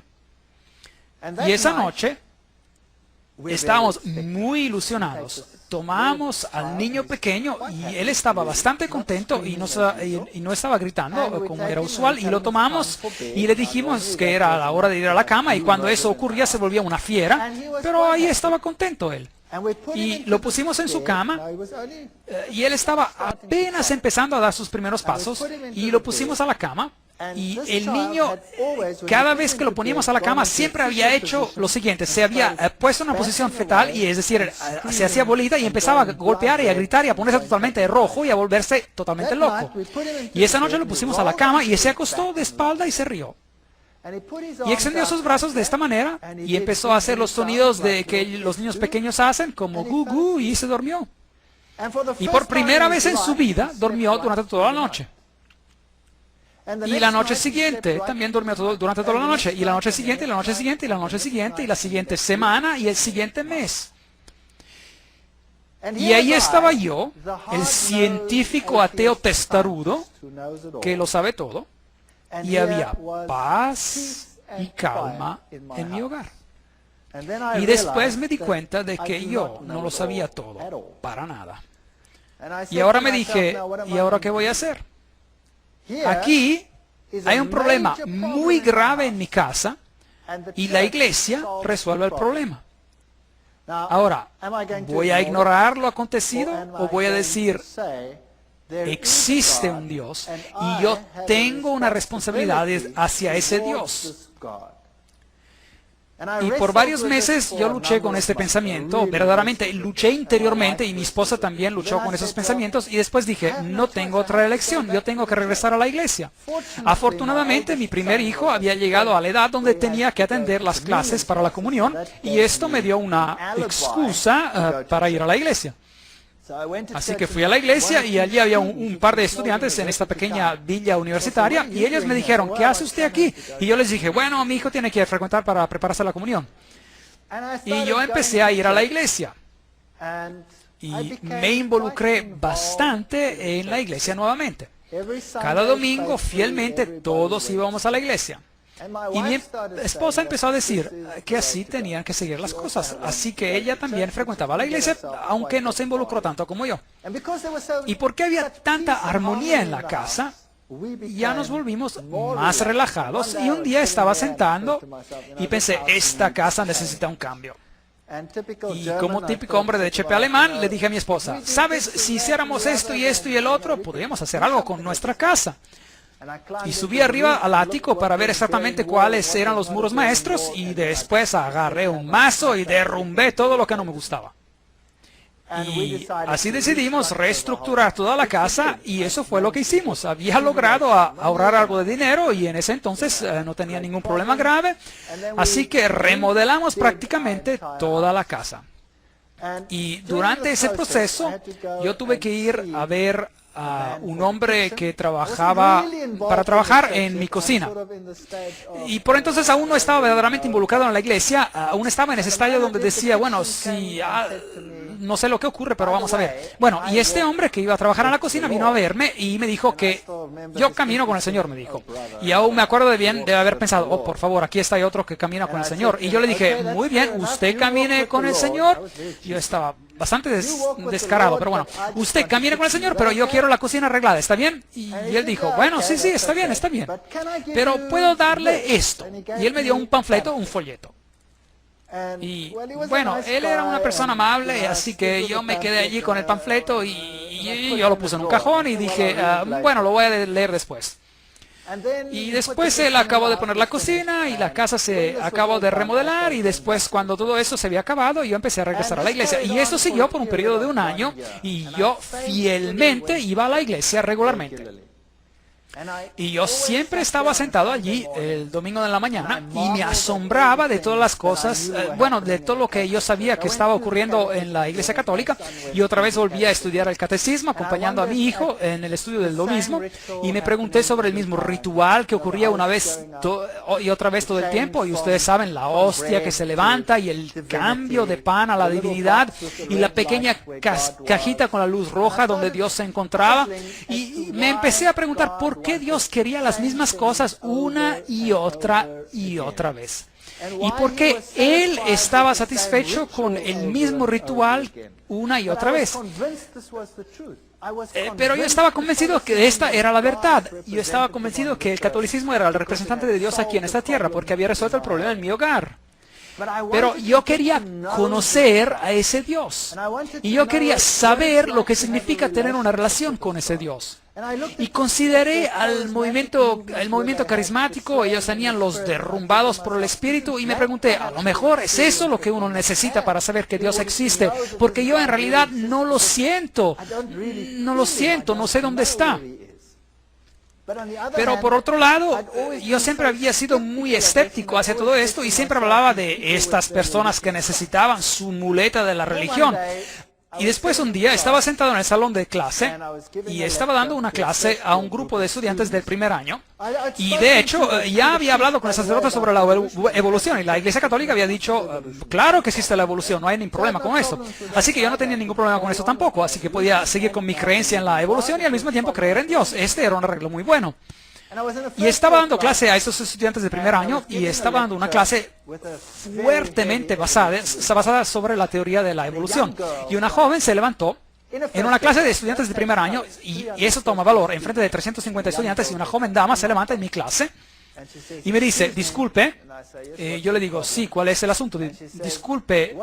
Y esa noche estábamos muy ilusionados. Tomamos al niño pequeño y él estaba bastante contento y no estaba gritando como era usual, y lo tomamos y le dijimos que era la hora de ir a la cama, y cuando eso ocurría se volvía una fiera, pero ahí estaba contento él. Y lo pusimos en su cama, y él estaba apenas empezando a dar sus primeros pasos, y lo pusimos a la cama, y el niño, cada vez que lo poníamos a la cama, siempre había hecho lo siguiente: se había puesto en una posición fetal, y es decir, se hacía bolita y empezaba a golpear y a gritar y a ponerse totalmente rojo y a volverse totalmente loco. Y esa noche lo pusimos a la cama y se acostó de espalda y se rió. Y extendió sus brazos de esta manera y empezó a hacer los sonidos de que los niños pequeños hacen, como gu gu, y se durmió. Y por primera vez en su vida durmió durante toda la noche. Y la noche siguiente también durmió durante toda la noche. Y la noche siguiente, y la noche siguiente, y la noche siguiente, y la siguiente semana, y el siguiente mes. Y ahí estaba yo, el científico ateo testarudo, que lo sabe todo. Y había paz y calma en mi hogar. Y después me di cuenta de que yo no lo sabía todo, para nada. Y ahora me dije, ¿y ahora qué voy a hacer? Aquí hay un problema muy grave en mi casa, y la iglesia resuelve el problema. Ahora, ¿voy a ignorar lo acontecido o voy a decir, existe un Dios y yo tengo una responsabilidad hacia ese Dios? Y por varios meses yo luché con este pensamiento, verdaderamente luché interiormente, y mi esposa también luchó con esos pensamientos, y después dije, no tengo otra elección, yo tengo que regresar a la iglesia. Afortunadamente mi primer hijo había llegado a la edad donde tenía que atender las clases para la comunión, y esto me dio una excusa para ir a la iglesia. Así que fui a la iglesia, y allí había un par de estudiantes en esta pequeña villa universitaria, y ellos me dijeron, ¿qué hace usted aquí? Y yo les dije, bueno, mi hijo tiene que frecuentar para prepararse a la comunión. Y yo empecé a ir a la iglesia, y me involucré bastante en la iglesia nuevamente. Cada domingo, fielmente, todos íbamos a la iglesia. Y mi esposa empezó a decir que así tenían que seguir las cosas. Así que ella también frecuentaba la iglesia, aunque no se involucró tanto como yo. Y porque había tanta armonía en la casa, ya nos volvimos más relajados. Y un día estaba sentando y pensé, esta casa necesita un cambio. Y como típico hombre de chepe alemán, le dije a mi esposa, ¿sabes? Si hiciéramos esto y esto y el otro, podríamos hacer algo con nuestra casa. Y subí arriba al ático para ver exactamente cuáles eran los muros maestros, y después agarré un mazo y derrumbé todo lo que no me gustaba. Y así decidimos reestructurar toda la casa, y eso fue lo que hicimos. Había logrado ahorrar algo de dinero, y en ese entonces no tenía ningún problema grave, así que remodelamos prácticamente toda la casa. Y durante ese proceso yo tuve que ir a ver a un hombre que trabajaba para trabajar en mi cocina, y por entonces aún no estaba verdaderamente involucrado en la iglesia, aún estaba en ese estadio donde decía, bueno, si no sé lo que ocurre, pero vamos a ver. Bueno, y este hombre que iba a trabajar en la cocina vino a verme y me dijo que yo camino con el Señor, me dijo. Y aún me acuerdo de haber pensado, oh, por favor, aquí está otro que camina con el Señor. Y yo le dije, muy bien, usted camine con el Señor. Yo estaba bastante descarado, pero bueno, usted camine con el Señor, pero yo quiero la cocina arreglada, ¿está bien? Y él dijo, bueno, sí, está bien, pero puedo darle esto. Y él me dio un panfleto, un folleto. Y bueno, él era una persona amable, así que yo me quedé allí con el panfleto y yo lo puse en un cajón y dije, bueno, lo voy a leer después. Y después él acabó de poner la cocina y la casa se acabó de remodelar, y después, cuando todo eso se había acabado, yo empecé a regresar a la iglesia. Y eso siguió por un periodo de un año, y yo fielmente iba a la iglesia regularmente. Y yo siempre estaba sentado allí el domingo de la mañana y me asombraba de todas las cosas, bueno, de todo lo que yo sabía que estaba ocurriendo en la Iglesia Católica. Y otra vez volví a estudiar el catecismo acompañando a mi hijo en el estudio del lo mismo, y me pregunté sobre el mismo ritual que ocurría una vez y otra vez todo el tiempo. Y ustedes saben, la hostia que se levanta y el cambio de pan a la divinidad y la pequeña cajita con la luz roja donde Dios se encontraba. Y me empecé a preguntar por qué Dios quería las mismas cosas una y otra vez. Y por qué Él estaba satisfecho con el mismo ritual una y otra vez. Pero yo estaba convencido que esta era la verdad. Yo estaba convencido que el catolicismo era el representante de Dios aquí en esta tierra, porque había resuelto el problema en mi hogar. Pero yo quería conocer a ese Dios. Y yo quería saber lo que significa tener una relación con ese Dios. Y consideré el movimiento carismático. Ellos tenían los derrumbados por el Espíritu, y me pregunté, a lo mejor es eso lo que uno necesita para saber que Dios existe, porque yo en realidad no lo siento, no sé dónde está. Pero por otro lado, yo siempre había sido muy escéptico hacia todo esto, y siempre hablaba de estas personas que necesitaban su muleta de la religión. Y después un día estaba sentado en el salón de clase y estaba dando una clase a un grupo de estudiantes del primer año. Y de hecho ya había hablado con el sacerdote sobre la evolución, y la Iglesia Católica había dicho, claro que existe la evolución, no hay ningún problema con eso. Así que yo no tenía ningún problema con eso tampoco, así que podía seguir con mi creencia en la evolución y al mismo tiempo creer en Dios. Este era un arreglo muy bueno. Y estaba dando clase a esos estudiantes de primer año, y estaba dando una clase fuertemente basada sobre la teoría de la evolución. Y una joven se levantó en una clase de estudiantes de primer año, y eso toma valor, en frente de 350 estudiantes, y una joven dama se levanta en mi clase y me dice, disculpe. Yo le digo, sí, ¿cuál es el asunto? Disculpe,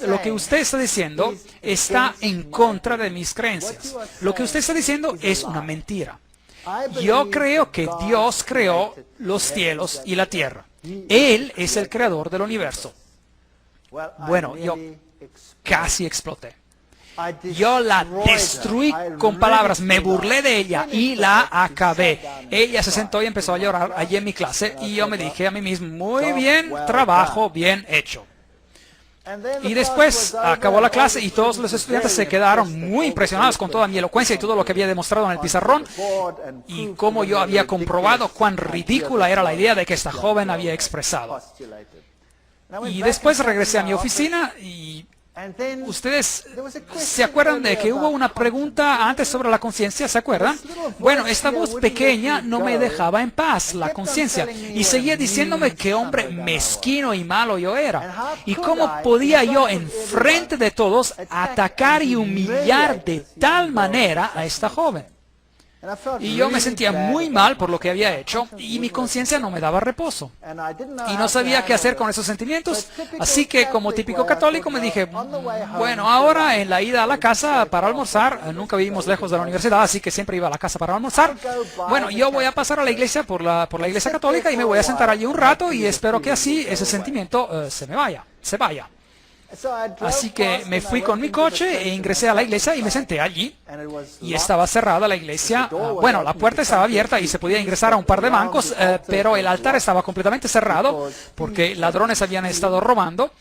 lo que usted está diciendo está en contra de mis creencias. Lo que usted está diciendo es una mentira. Yo creo que Dios creó los cielos y la tierra. Él es el creador del universo. Bueno, yo casi exploté. Yo la destruí con palabras, me burlé de ella y la acabé. Ella se sentó y empezó a llorar allí en mi clase, y yo me dije a mí mismo, muy bien, trabajo bien hecho. Y después acabó la clase y todos los estudiantes se quedaron muy impresionados con toda mi elocuencia y todo lo que había demostrado en el pizarrón, y cómo yo había comprobado cuán ridícula era la idea de que esta joven había expresado. Y después regresé a mi oficina, y ustedes se acuerdan de que hubo una pregunta antes sobre la conciencia, ¿se acuerdan? Bueno, esta voz pequeña no me dejaba en paz, la conciencia, y seguía diciéndome qué hombre mezquino y malo yo era, y cómo podía yo enfrente de todos atacar y humillar de tal manera a esta joven. Y yo me sentía muy mal por lo que había hecho, y mi conciencia no me daba reposo. Y no sabía qué hacer con esos sentimientos, así que como típico católico me dije, bueno, ahora en la ida a la casa para almorzar, nunca vivimos lejos de la universidad, así que siempre iba a la casa para almorzar. Bueno, yo voy a pasar a la iglesia por la iglesia católica, y me voy a sentar allí un rato, y espero que así ese sentimiento se vaya. Así que me fui con mi coche e ingresé a la iglesia y me senté allí, y estaba cerrada la iglesia. Bueno, la puerta estaba abierta y se podía ingresar a un par de bancos, pero el altar estaba completamente cerrado porque ladrones habían estado robando.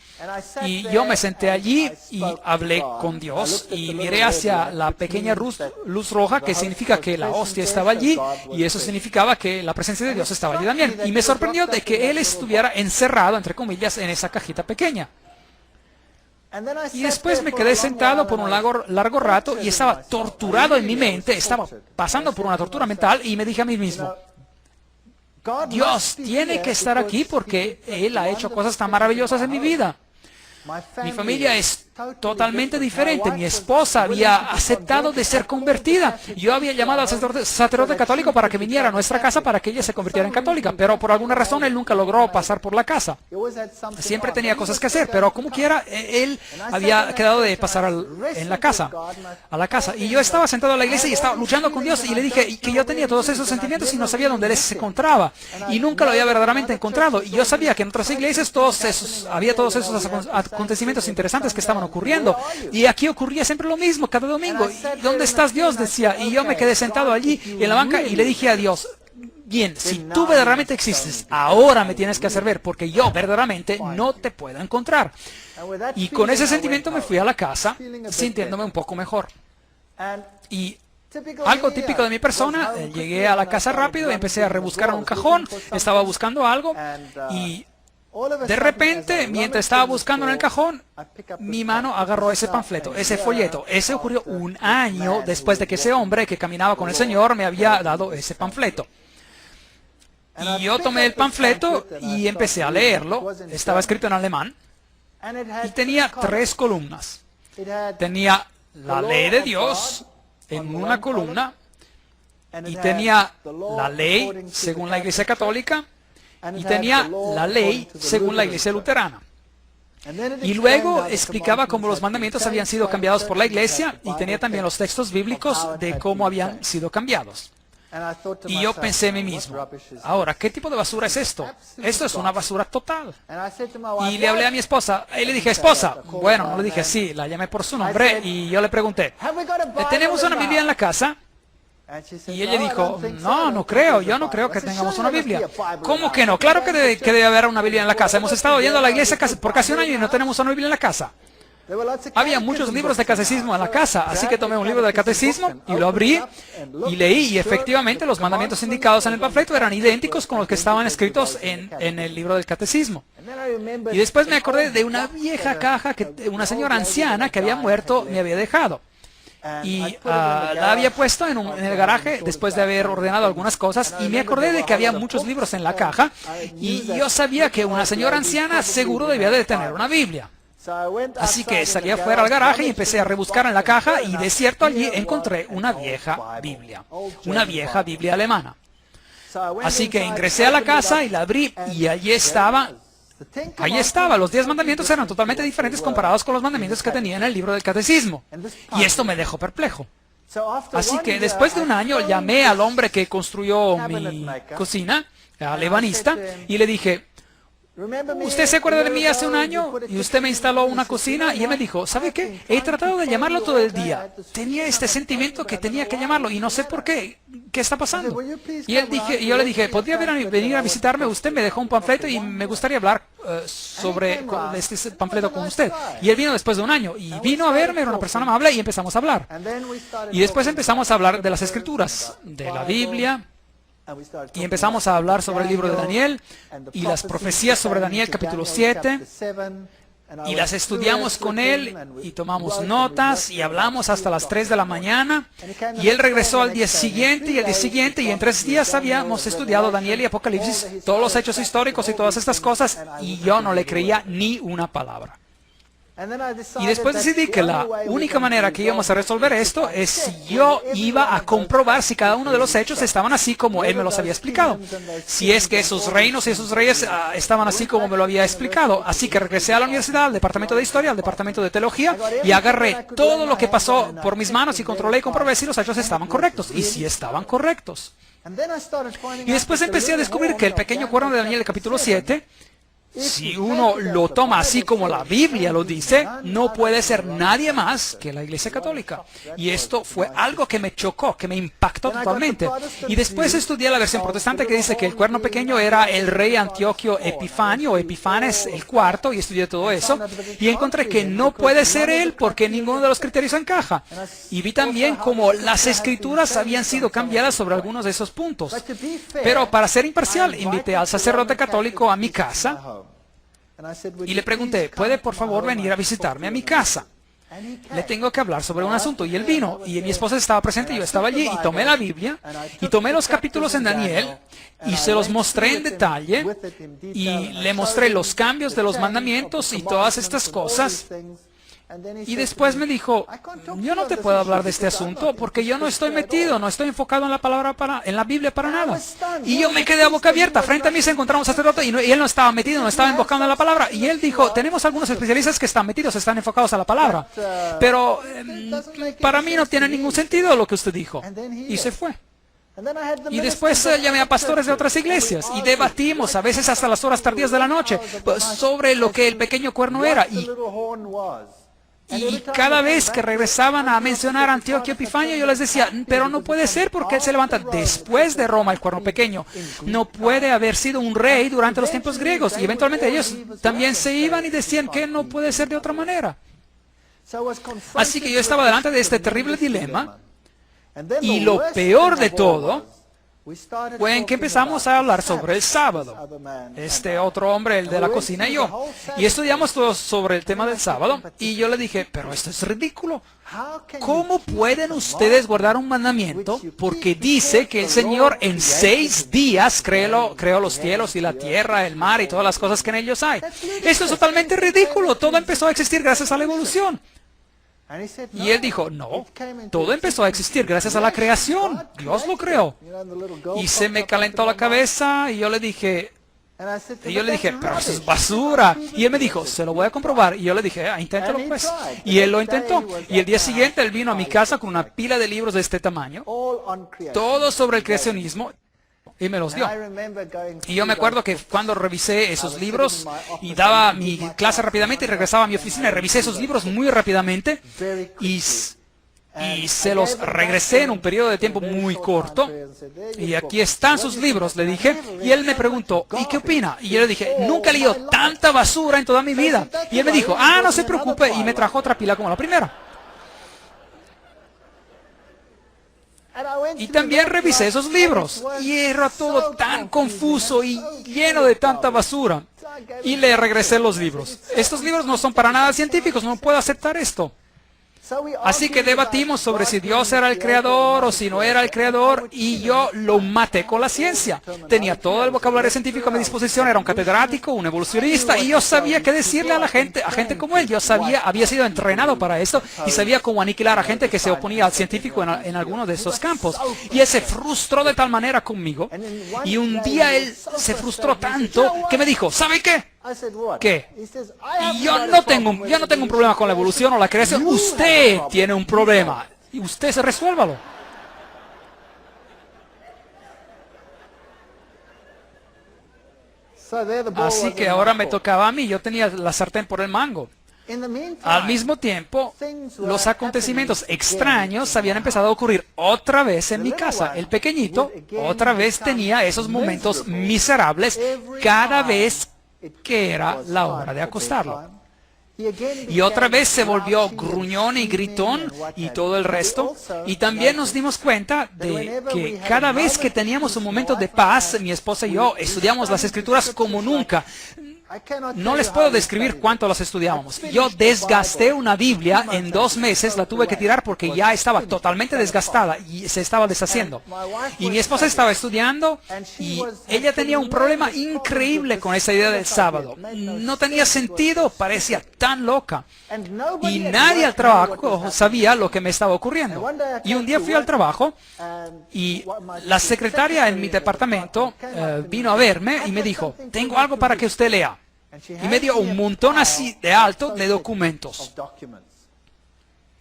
Y yo me senté allí y hablé con Dios, y miré hacia la pequeña luz roja, que significa que la hostia estaba allí, y eso significaba que la presencia de Dios estaba allí también. Y me sorprendió de que Él estuviera encerrado, entre comillas, en esa cajita pequeña. Y después me quedé sentado por un largo rato, y estaba torturado en mi mente, estaba pasando por una tortura mental, y me dije a mí mismo, Dios tiene que estar aquí porque Él ha hecho cosas tan maravillosas en mi vida. Mi familia es totalmente diferente. Mi esposa había aceptado de ser convertida. Yo había llamado al sacerdote católico para que viniera a nuestra casa para que ella se convirtiera en católica, pero por alguna razón él nunca logró pasar por la casa. Siempre tenía cosas que hacer, pero como quiera, él había quedado de pasar a la casa. Y yo estaba sentado en la iglesia y estaba luchando con Dios y le dije que yo tenía todos esos sentimientos y no sabía dónde él se encontraba. Y nunca lo había verdaderamente encontrado. Y yo sabía que en otras iglesias había todos esos acontecimientos interesantes que estaban ocurriendo. Y aquí ocurría siempre lo mismo, cada domingo. ¿Dónde estás, Dios?, decía. Y yo me quedé sentado allí en la banca y le dije a Dios: bien, si tú verdaderamente existes, ahora me tienes que hacer ver, porque yo verdaderamente no te puedo encontrar. Y con ese sentimiento me fui a la casa, sintiéndome un poco mejor. Y algo típico de mi persona, llegué a la casa rápido, empecé a rebuscar en un cajón, estaba buscando algo y de repente, mientras estaba buscando en el cajón, mi mano agarró ese panfleto, ese folleto. Ese ocurrió un año después de que ese hombre que caminaba con el Señor me había dado ese panfleto. Y yo tomé el panfleto y empecé a leerlo. Estaba escrito en alemán y tenía 3 columnas. Tenía la ley de Dios en una columna y tenía la ley según la Iglesia Católica y tenía la ley según la Iglesia Luterana. Y luego explicaba cómo los mandamientos habían sido cambiados por la Iglesia y tenía también los textos bíblicos de cómo habían sido cambiados. Y yo pensé en mí mismo, ahora, ¿qué tipo de basura es esto? Esto es una basura total. Y le hablé a mi esposa, y le dije: esposa, bueno, no le dije así, la llamé por su nombre, y yo le pregunté: ¿tenemos una Biblia en la casa? Y ella dijo: no, no creo, yo no creo que tengamos una Biblia. ¿Cómo que no? Claro que debe haber una Biblia en la casa. Hemos estado yendo a la iglesia por casi un año y no tenemos una Biblia en la casa. Había muchos libros de catecismo en la casa, así que tomé un libro de catecismo y lo abrí y leí, y efectivamente los mandamientos indicados en el panfleto eran idénticos con los que estaban escritos en el libro del catecismo. Y después me acordé de una vieja caja que una señora anciana que había muerto me había dejado. Y la había puesto en el garaje después de haber ordenado algunas cosas, y me acordé de que había muchos libros en la caja y yo sabía que una señora anciana seguro debía de tener una Biblia. Así que salí afuera al garaje y empecé a rebuscar en la caja, y de cierto allí encontré una vieja Biblia alemana. Así que ingresé a la casa y la abrí, y allí estaba. Los 10 mandamientos eran totalmente diferentes comparados con los mandamientos que tenía en el libro del catecismo. Y esto me dejó perplejo. Así que después de un año llamé al hombre que construyó mi cocina, al ebanista, y le dije: ¿usted se acuerda de mí hace un año? Y usted me instaló una cocina. Y él me dijo: ¿sabe qué? He tratado de llamarlo todo el día. Tenía este sentimiento que tenía que llamarlo y no sé por qué. ¿Qué está pasando? Y yo le dije: ¿podría venir a visitarme? Usted me dejó un panfleto y me gustaría hablar sobre este panfleto con usted. Y él vino después de un año y vino a verme, era una persona amable, y empezamos a hablar. Y después empezamos a hablar de las Escrituras, de la Biblia. Y empezamos a hablar sobre el libro de Daniel y las profecías sobre Daniel capítulo 7, y las estudiamos con él y tomamos notas y hablamos hasta las 3 de la mañana, y él regresó al día siguiente y el día siguiente, y en 3 días habíamos estudiado Daniel y Apocalipsis, todos los hechos históricos y todas estas cosas, y yo no le creía ni una palabra. Y después decidí que la única manera que íbamos a resolver esto es si yo iba a comprobar si cada uno de los hechos estaban así como él me los había explicado. Si es que esos reinos y esos reyes estaban así como me lo había explicado. Así que regresé a la universidad, al departamento de historia, al departamento de teología, y agarré todo lo que pasó por mis manos y controlé y comprobé si los hechos estaban correctos. Y si estaban correctos. Y después empecé a descubrir que el pequeño cuerno de Daniel, el capítulo 7, si uno lo toma así como la Biblia lo dice, no puede ser nadie más que la Iglesia Católica. Y esto fue algo que me chocó, que me impactó totalmente. Y después estudié la versión protestante que dice que el cuerno pequeño era el rey Antioquio Epifanio, o Epifanes el cuarto, y estudié todo eso. Y encontré que no puede ser él porque ninguno de los criterios encaja. Y vi también cómo las escrituras habían sido cambiadas sobre algunos de esos puntos. Pero para ser imparcial, invité al sacerdote católico a mi casa. Y le pregunté: ¿puede por favor venir a visitarme a mi casa? Le tengo que hablar sobre un asunto. Y él vino, y mi esposa estaba presente, yo estaba allí, y tomé la Biblia, y tomé los capítulos en Daniel, y se los mostré en detalle, y le mostré los cambios de los mandamientos y todas estas cosas. Y después me dijo, yo no te puedo hablar de este asunto porque yo no estoy metido, no estoy enfocado en la palabra en la Biblia para nada. Y yo me quedé a boca abierta. Frente a mí se encontraba un sacerdote y él no estaba metido, no estaba enfocado en la palabra. Y él dijo, tenemos algunos especialistas que están metidos, están enfocados a la palabra. Pero para mí no tiene ningún sentido lo que usted dijo. Y se fue. Y después llamé a pastores de otras iglesias y debatimos, a veces hasta las horas tardías de la noche, sobre lo que el pequeño cuerno era. Y cada vez que regresaban a mencionar a Antioquio Epifanio, yo les decía, pero no puede ser porque él se levanta después de Roma, el cuerno pequeño. No puede haber sido un rey durante los tiempos griegos. Y eventualmente ellos también se iban y decían que no puede ser de otra manera. Así que yo estaba delante de este terrible dilema. Y lo peor de todo fue en que empezamos a hablar sobre el sábado. Este otro hombre, el de la cocina y yo. Y estudiamos todo sobre el tema del sábado. Y yo le dije, pero esto es ridículo. ¿Cómo pueden ustedes guardar un mandamiento? Porque dice que el Señor en 6 días creó los cielos y la tierra, el mar y todas las cosas que en ellos hay. Esto es totalmente ridículo. Todo empezó a existir gracias a la evolución. Y él dijo, no, todo empezó a existir gracias a la creación. Dios lo creó. Y se me calentó la cabeza y yo le dije, pero eso es basura. Y él me dijo, se lo voy a comprobar. Y yo le dije, inténtalo pues. Y él lo intentó. Y el día siguiente él vino a mi casa con una pila de libros de este tamaño, todos sobre el creacionismo. Y me los dio. Y yo me acuerdo que cuando revisé esos libros y daba mi clase rápidamente y regresaba a mi oficina y revisé esos libros muy rápidamente y se los regresé en un periodo de tiempo muy corto. Y aquí están sus libros, le dije. Y él me preguntó, ¿y qué opina? Y yo le dije, nunca he leído tanta basura en toda mi vida. Y él me dijo, no se preocupe. Y me trajo otra pila como la primera. Y también revisé esos libros y era todo tan confuso y lleno de tanta basura. Y le regresé los libros. Estos libros no son para nada científicos, no puedo aceptar esto. Así que debatimos sobre si Dios era el creador o si no era el creador y yo lo maté con la ciencia. Tenía todo el vocabulario científico a mi disposición, era un catedrático, un evolucionista y yo sabía qué decirle a gente como él. Yo había sido entrenado para esto y sabía cómo aniquilar a gente que se oponía al científico en alguno de esos campos. Y él se frustró de tal manera conmigo y un día él se frustró tanto que me dijo, ¿sabe qué? ¿Qué? Y yo no tengo un problema con la evolución o la creación. Usted tiene un problema. Y usted se resuélvalo. Así que ahora me tocaba a mí. Yo tenía la sartén por el mango. Al mismo tiempo, los acontecimientos extraños habían empezado a ocurrir otra vez en mi casa. El pequeñito otra vez tenía esos momentos miserables cada vez que era la hora de acostarlo. Y otra vez se volvió gruñón y gritón y todo el resto. Y también nos dimos cuenta de que cada vez que teníamos un momento de paz, mi esposa y yo estudiamos las Escrituras como nunca. No les puedo describir cuánto las estudiábamos. Yo desgasté una Biblia en 2 meses, la tuve que tirar porque ya estaba totalmente desgastada y se estaba deshaciendo. Y mi esposa estaba estudiando y ella tenía un problema increíble con esa idea del sábado. No tenía sentido, parecía tan loca. Y nadie al trabajo sabía lo que me estaba ocurriendo. Y un día fui al trabajo y la secretaria en mi departamento vino a verme y me dijo, tengo algo para que usted lea. Y me dio un montón así de alto de documentos.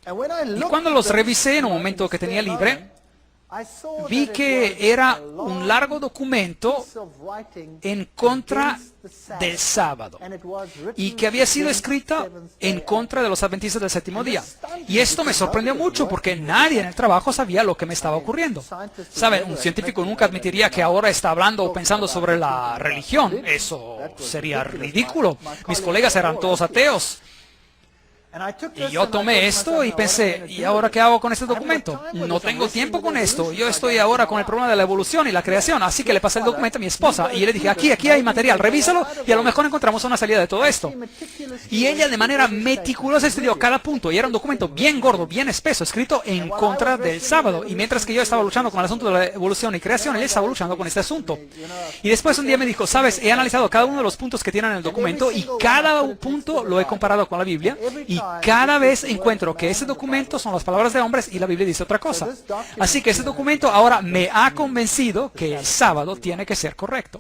Y cuando los revisé en un momento que tenía libre, vi que era un largo documento en contra del sábado y que había sido escrita en contra de los adventistas del séptimo día. Y esto me sorprendió mucho porque nadie en el trabajo sabía lo que me estaba ocurriendo. ¿Saben? Un científico nunca admitiría que ahora está hablando o pensando sobre la religión. Eso sería ridículo. Mis colegas eran todos ateos. Y yo tomé esto y pensé, ¿y ahora qué hago con este documento? No tengo tiempo con esto. Yo estoy ahora con el problema de la evolución y la creación. Así que le pasé el documento a mi esposa y le dije, aquí hay material, revísalo y a lo mejor encontramos una salida de todo esto. Y ella de manera meticulosa estudió cada punto y era un documento bien gordo, bien espeso, escrito en contra del sábado. Y mientras que yo estaba luchando con el asunto de la evolución y creación, ella estaba luchando con este asunto. Y después un día me dijo, sabes, he analizado cada uno de los puntos que tienen en el documento y cada punto lo he comparado con la Biblia y Y cada vez encuentro que ese documento son las palabras de hombres y la Biblia dice otra cosa. Así que ese documento ahora me ha convencido que el sábado tiene que ser correcto.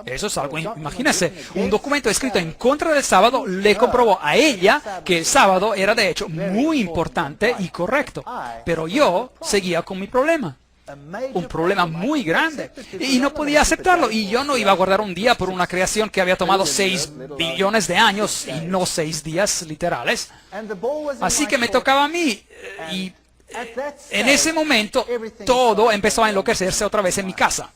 Eso es algo, imagínense, un documento escrito en contra del sábado le comprobó a ella que el sábado era de hecho muy importante y correcto. Pero yo seguía con mi problema. Un problema muy grande y no podía aceptarlo, y yo no iba a guardar un día por una creación que había tomado 6 billones de años y no 6 días literales. Así que me tocaba a mí, y en ese momento todo empezó a enloquecerse otra vez en mi casa.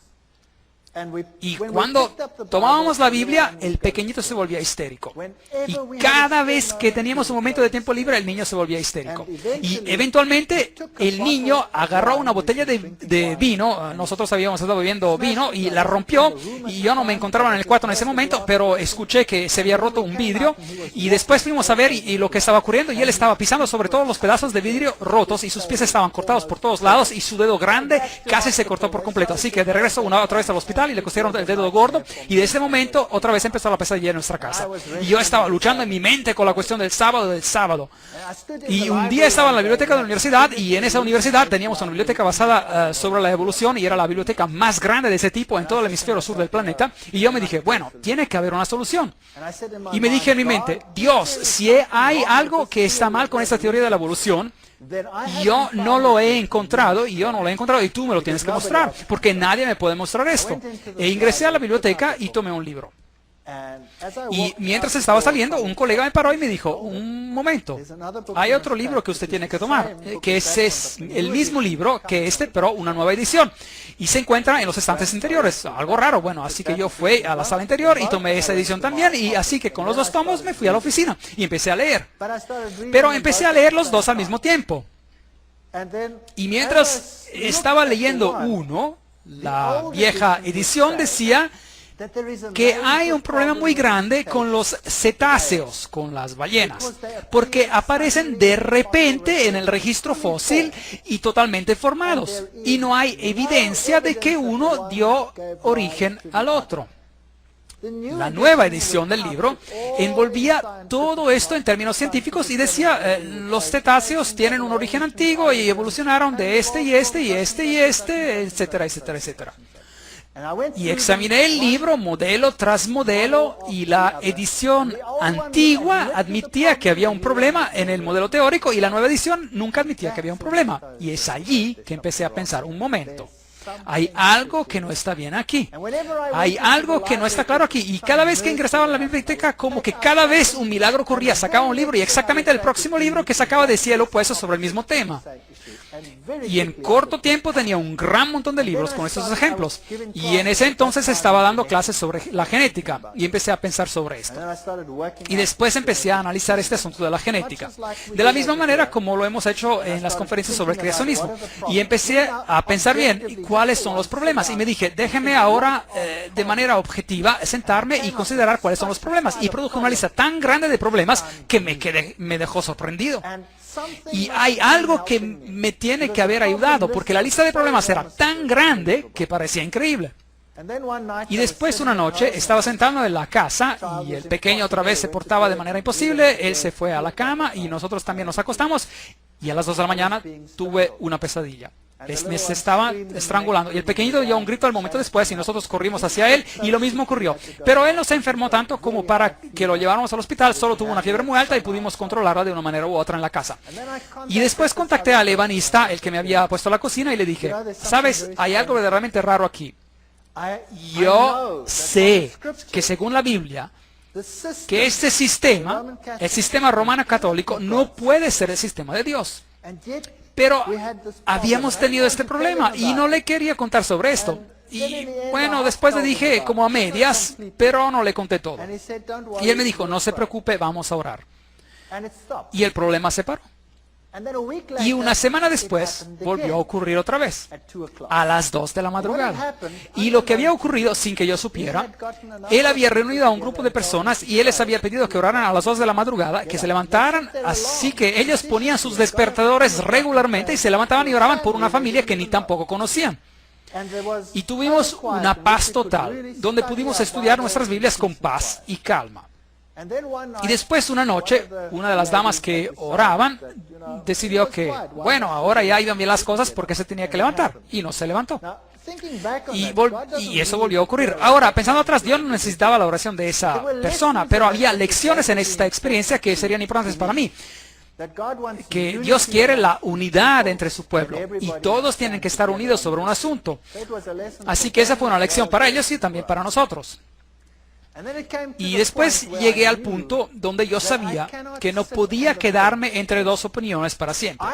Y cuando tomábamos la Biblia, el pequeñito se volvía histérico. Y cada vez que teníamos un momento de tiempo libre, el niño se volvía histérico. Y eventualmente el niño agarró una botella de vino. Nosotros habíamos estado bebiendo vino y la rompió. Y yo no me encontraba en el cuarto en ese momento, pero escuché que se había roto un vidrio. Y después fuimos a ver y lo que estaba ocurriendo. Y él estaba pisando sobre todos los pedazos de vidrio rotos. Y sus pies estaban cortados por todos lados. Y su dedo grande casi se cortó por completo. Así que de regreso otra vez al hospital y le cosieron el dedo gordo, y de ese momento otra vez empezó la pesadilla en nuestra casa. Y yo estaba luchando en mi mente con la cuestión del sábado. Y un día estaba en la biblioteca de la universidad, y en esa universidad teníamos una biblioteca basada sobre la evolución, y era la biblioteca más grande de ese tipo en todo el hemisferio sur del planeta. Y yo me dije, bueno, tiene que haber una solución. Y me dije en mi mente, Dios, si hay algo que está mal con esta teoría de la evolución, yo no lo he encontrado, y tú me lo tienes que mostrar, porque nadie me puede mostrar esto. E ingresé a la biblioteca y tomé un libro. Y mientras estaba saliendo, un colega me paró y me dijo, un momento, hay otro libro que usted tiene que tomar, que es el mismo libro que este, pero una nueva edición. Y se encuentra en los estantes interiores. Algo raro. Bueno, así que yo fui a la sala interior y tomé esa edición también. Y así que con los 2 tomos me fui a la oficina y empecé a leer. Pero empecé a leer los 2 al mismo tiempo. Y mientras estaba leyendo uno, la vieja edición decía que hay un problema muy grande con los cetáceos, con las ballenas, porque aparecen de repente en el registro fósil y totalmente formados, y no hay evidencia de que uno dio origen al otro. La nueva edición del libro envolvía todo esto en términos científicos y decía, los cetáceos tienen un origen antiguo y evolucionaron de este y este y este y este, etcétera, etcétera, etcétera. Y examiné el libro modelo tras modelo, y la edición antigua admitía que había un problema en el modelo teórico, y la nueva edición nunca admitía que había un problema. Y es allí que empecé a pensar, un momento, hay algo que no está bien aquí. Hay algo que no está claro aquí. Y cada vez que ingresaba en la biblioteca, como que cada vez un milagro ocurría. Sacaba un libro y exactamente el próximo libro que sacaba decía lo opuesto sobre el mismo tema. Y en corto tiempo tenía un gran montón de libros con estos ejemplos. Y en ese entonces estaba dando clases sobre la genética. Y empecé a pensar sobre esto. Y después empecé a analizar este asunto de la genética. De la misma manera como lo hemos hecho en las conferencias sobre el creacionismo. Y empecé a pensar bien cuáles son los problemas. Y me dije, déjeme ahora de manera objetiva sentarme y considerar cuáles son los problemas. Y produje una lista tan grande de problemas que me dejó sorprendido. Y hay algo que me tiene que haber ayudado, porque la lista de problemas era tan grande que parecía increíble. Y después una noche estaba sentado en la casa y el pequeño otra vez se portaba de manera imposible. Él se fue a la cama y nosotros también nos acostamos, y a las 2 de la mañana tuve una pesadilla. Me se estaba estrangulando, y el pequeñito dio un grito al momento después y nosotros corrimos hacia él y lo mismo ocurrió. Pero él no se enfermó tanto como para que lo lleváramos al hospital, solo tuvo una fiebre muy alta y pudimos controlarla de una manera u otra en la casa. Y después contacté al ebanista, el que me había puesto la cocina, y le dije, ¿sabes? Hay algo verdaderamente raro aquí. Yo sé que según la Biblia, que este sistema, el sistema romano católico, no puede ser el sistema de Dios. Pero habíamos tenido este problema y no le quería contar sobre esto. Y bueno, después le dije como a medias, pero no le conté todo. Y él me dijo, no se preocupe, vamos a orar. Y el problema se paró. Y una semana después volvió a ocurrir otra vez, a las 2 de la madrugada. Y lo que había ocurrido sin que yo supiera, él había reunido a un grupo de personas y él les había pedido que oraran a las 2 de la madrugada, que se levantaran, así que ellos ponían sus despertadores regularmente y se levantaban y oraban por una familia que ni tampoco conocían. Y tuvimos una paz total, donde pudimos estudiar nuestras Biblias con paz y calma. Y después una noche, una de las damas que oraban decidió que, bueno, ahora ya iban bien las cosas porque se tenía que levantar. Y no se levantó. Y eso volvió a ocurrir. Ahora, pensando atrás, Dios no necesitaba la oración de esa persona, pero había lecciones en esta experiencia que serían importantes para mí. Que Dios quiere la unidad entre su pueblo y todos tienen que estar unidos sobre un asunto. Así que esa fue una lección para ellos y también para nosotros. Y después llegué al punto donde yo sabía que no podía quedarme entre dos opiniones para siempre.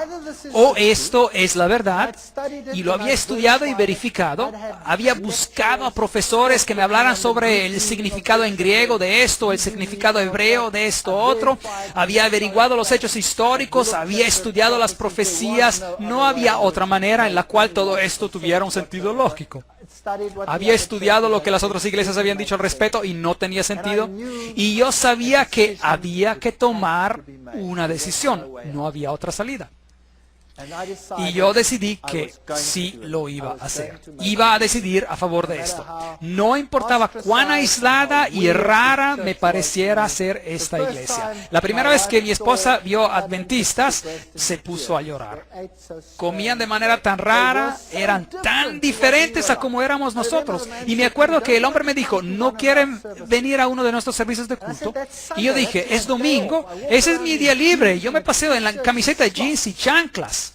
O esto es la verdad, y lo había estudiado y verificado, había buscado a profesores que me hablaran sobre el significado en griego de esto, el significado hebreo de esto otro, había averiguado los hechos históricos, había estudiado las profecías, no había otra manera en la cual todo esto tuviera un sentido lógico. Había estudiado lo que las otras iglesias habían dicho al respecto y no tenía sentido. Y yo sabía que había que tomar una decisión. No había otra salida. Y yo decidí que sí lo iba a hacer. Iba a decidir a favor de esto. No importaba cuán aislada y rara me pareciera ser esta iglesia. La primera vez que mi esposa vio adventistas, se puso a llorar. Comían de manera tan rara, eran tan diferentes a como éramos nosotros. Y me acuerdo que el hombre me dijo, ¿no quieren venir a uno de nuestros servicios de culto? Y yo dije, es domingo, ese es mi día libre. Yo me paseo en la camiseta de jeans y chanclas.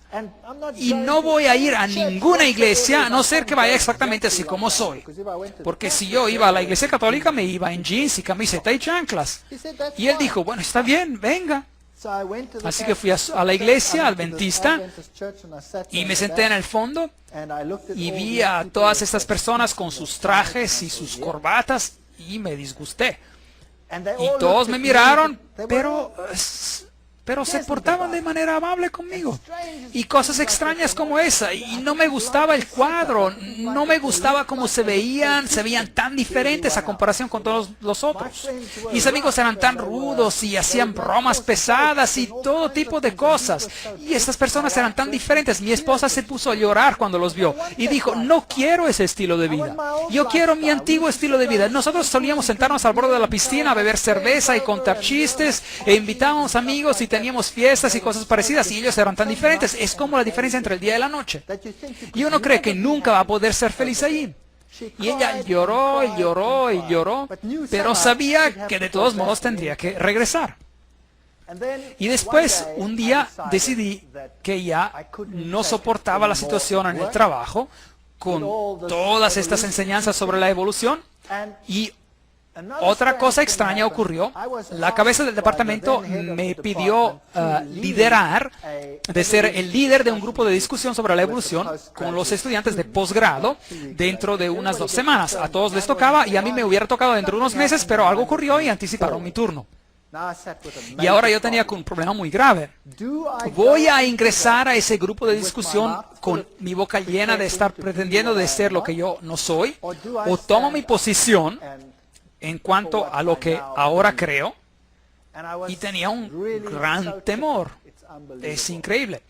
Y no voy a ir a ninguna iglesia a no ser que vaya exactamente así como soy. Porque si yo iba a la iglesia católica me iba en jeans y camiseta y chanclas. Y él dijo, bueno, está bien, venga. Así que fui a la iglesia adventista y me senté en el fondo y vi a todas estas personas con sus trajes y sus corbatas y me disgusté. Y todos me miraron, pero se portaban de manera amable conmigo. Y cosas extrañas como esa. Y no me gustaba el cuadro. No me gustaba cómo se veían tan diferentes a comparación con todos los otros. Mis amigos eran tan rudos y hacían bromas pesadas y todo tipo de cosas. Y estas personas eran tan diferentes. Mi esposa se puso a llorar cuando los vio. Y dijo, no quiero ese estilo de vida. Yo quiero mi antiguo estilo de vida. Nosotros solíamos sentarnos al borde de la piscina a beber cerveza y contar chistes. E invitábamos amigos y teníamos fiestas y cosas parecidas y ellos eran tan diferentes. Es como la diferencia entre el día y la noche. Y uno cree que nunca va a poder ser feliz allí. Y ella lloró y lloró y lloró, pero sabía que de todos modos tendría que regresar. Y después, un día, decidí que ya no soportaba la situación en el trabajo con todas estas enseñanzas sobre la evolución y otra cosa extraña ocurrió. La cabeza del departamento me pidió liderar, de ser el líder de un grupo de discusión sobre la evolución con los estudiantes de posgrado dentro de unas 2 semanas. A todos les tocaba y a mí me hubiera tocado dentro de unos meses, pero algo ocurrió y anticiparon mi turno. Y ahora yo tenía un problema muy grave. ¿Voy a ingresar a ese grupo de discusión con mi boca llena de estar pretendiendo de ser lo que yo no soy? ¿O tomo mi posición en cuanto a lo que ahora creo? Y tenía un gran temor. Es increíble.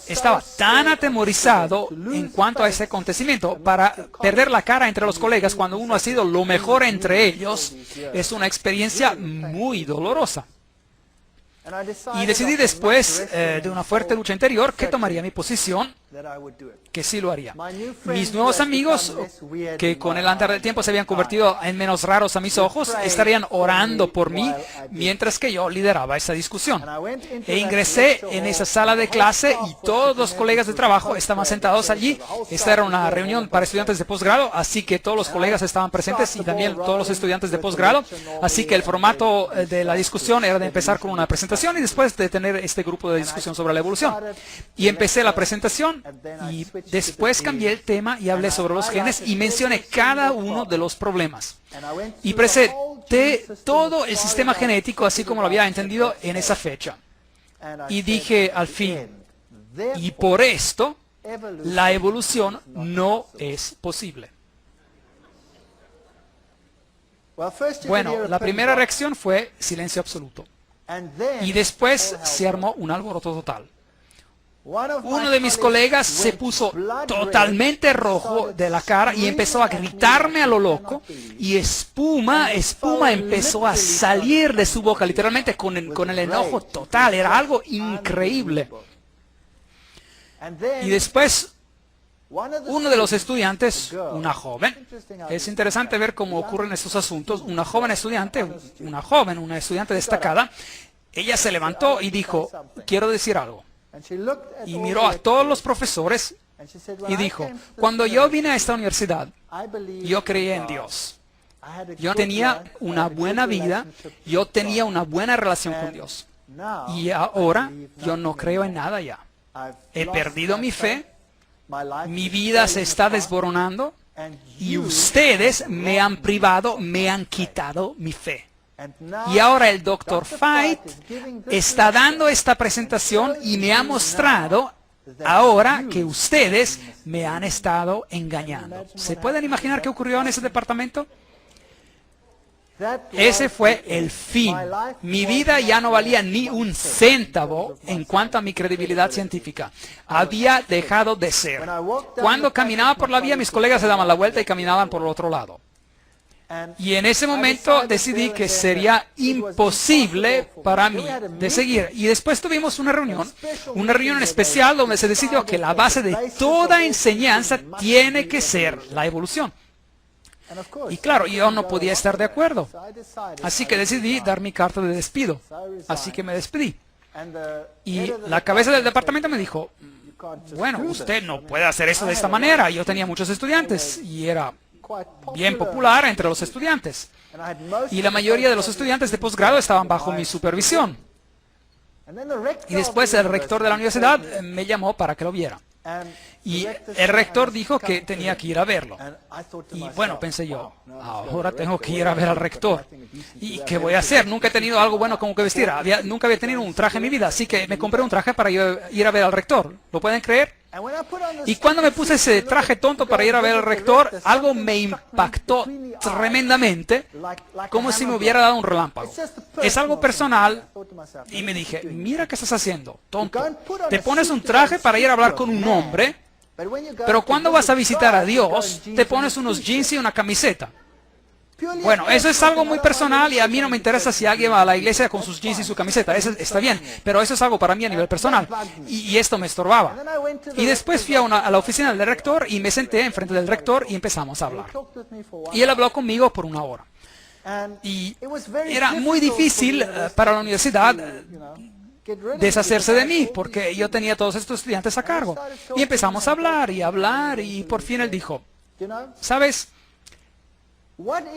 Estaba tan atemorizado en cuanto a ese acontecimiento. Para perder la cara entre los colegas cuando uno ha sido lo mejor entre ellos es una experiencia muy dolorosa. Y decidí después de una fuerte lucha interior que tomaría mi posición, que sí lo haría. Mis nuevos amigos, que con el andar del tiempo se habían convertido en menos raros a mis ojos, estarían orando por mí mientras que yo lideraba esa discusión. E ingresé en esa sala de clase y todos los colegas de trabajo estaban sentados allí. Esta era una reunión para estudiantes de posgrado, así que todos los colegas estaban presentes y también todos los estudiantes de posgrado. Así que el formato de la discusión era de empezar con una presentación y después de tener este grupo de discusión sobre la evolución. Y empecé la presentación y después cambié el tema y hablé sobre los genes y mencioné cada uno de los problemas. Y presenté todo el sistema genético así como lo había entendido en esa fecha. Y dije al fin, y por esto, la evolución no es posible. Bueno, la primera reacción fue silencio absoluto. Y después se armó un alboroto total. Uno de mis colegas se puso totalmente rojo de la cara y empezó a gritarme a lo loco, y espuma empezó a salir de su boca, literalmente con el enojo total. Era algo increíble. Y después, uno de los estudiantes, una joven, es interesante ver cómo ocurren estos asuntos, una estudiante destacada, ella se levantó y dijo, quiero decir algo. Y miró a todos los profesores y dijo, cuando yo vine a esta universidad, yo creía en Dios. Yo tenía una buena vida, yo tenía una buena relación con Dios. Y ahora yo no creo en nada ya. He perdido mi fe, mi vida se está desboronando y ustedes me han privado, me han quitado mi fe. Y ahora el Dr. Fite está dando esta presentación y me ha mostrado ahora que ustedes me han estado engañando. ¿Se pueden imaginar qué ocurrió en ese departamento? Ese fue el fin. Mi vida ya no valía ni un centavo en cuanto a mi credibilidad científica. Había dejado de ser. Cuando caminaba por la vía, mis colegas se daban la vuelta y caminaban por el otro lado. Y en ese momento decidí que sería imposible para mí de seguir. Y después tuvimos una reunión especial donde se decidió que la base de toda enseñanza tiene que ser la evolución. Y claro, yo no podía estar de acuerdo. Así que decidí dar mi carta de despido. Así que me despedí. Y la cabeza del departamento me dijo, bueno, usted no puede hacer eso de esta manera. Yo tenía muchos estudiantes y era bien popular entre los estudiantes. Y la mayoría de los estudiantes de posgrado estaban bajo mi supervisión. Y después el rector de la universidad me llamó para que lo viera. Y el rector dijo que tenía que ir a verlo. Y bueno, pensé yo, ahora tengo que ir a ver al rector. ¿Y qué voy a hacer? Nunca he tenido algo bueno como que vestir. Nunca había tenido un traje en mi vida, así que me compré un traje para ir a ver al rector. ¿Lo pueden creer? Y cuando me puse ese traje tonto para ir a ver al rector, algo me impactó tremendamente, como si me hubiera dado un relámpago. Es algo personal, y me dije, mira qué estás haciendo, tonto. Te pones un traje para ir a hablar con un hombre, pero cuando vas a visitar a Dios, te pones unos jeans y una camiseta. Bueno, eso es algo muy personal y a mí no me interesa si alguien va a la iglesia con sus jeans y su camiseta. Eso está bien, pero eso es algo para mí a nivel personal. Y esto me estorbaba. Y después fui a la oficina del rector y me senté enfrente del rector y empezamos a hablar. Y él habló conmigo por 1 hora. Y era muy difícil para la universidad deshacerse de mí, porque yo tenía todos estos estudiantes a cargo. Y empezamos a hablar y por fin él dijo, ¿sabes?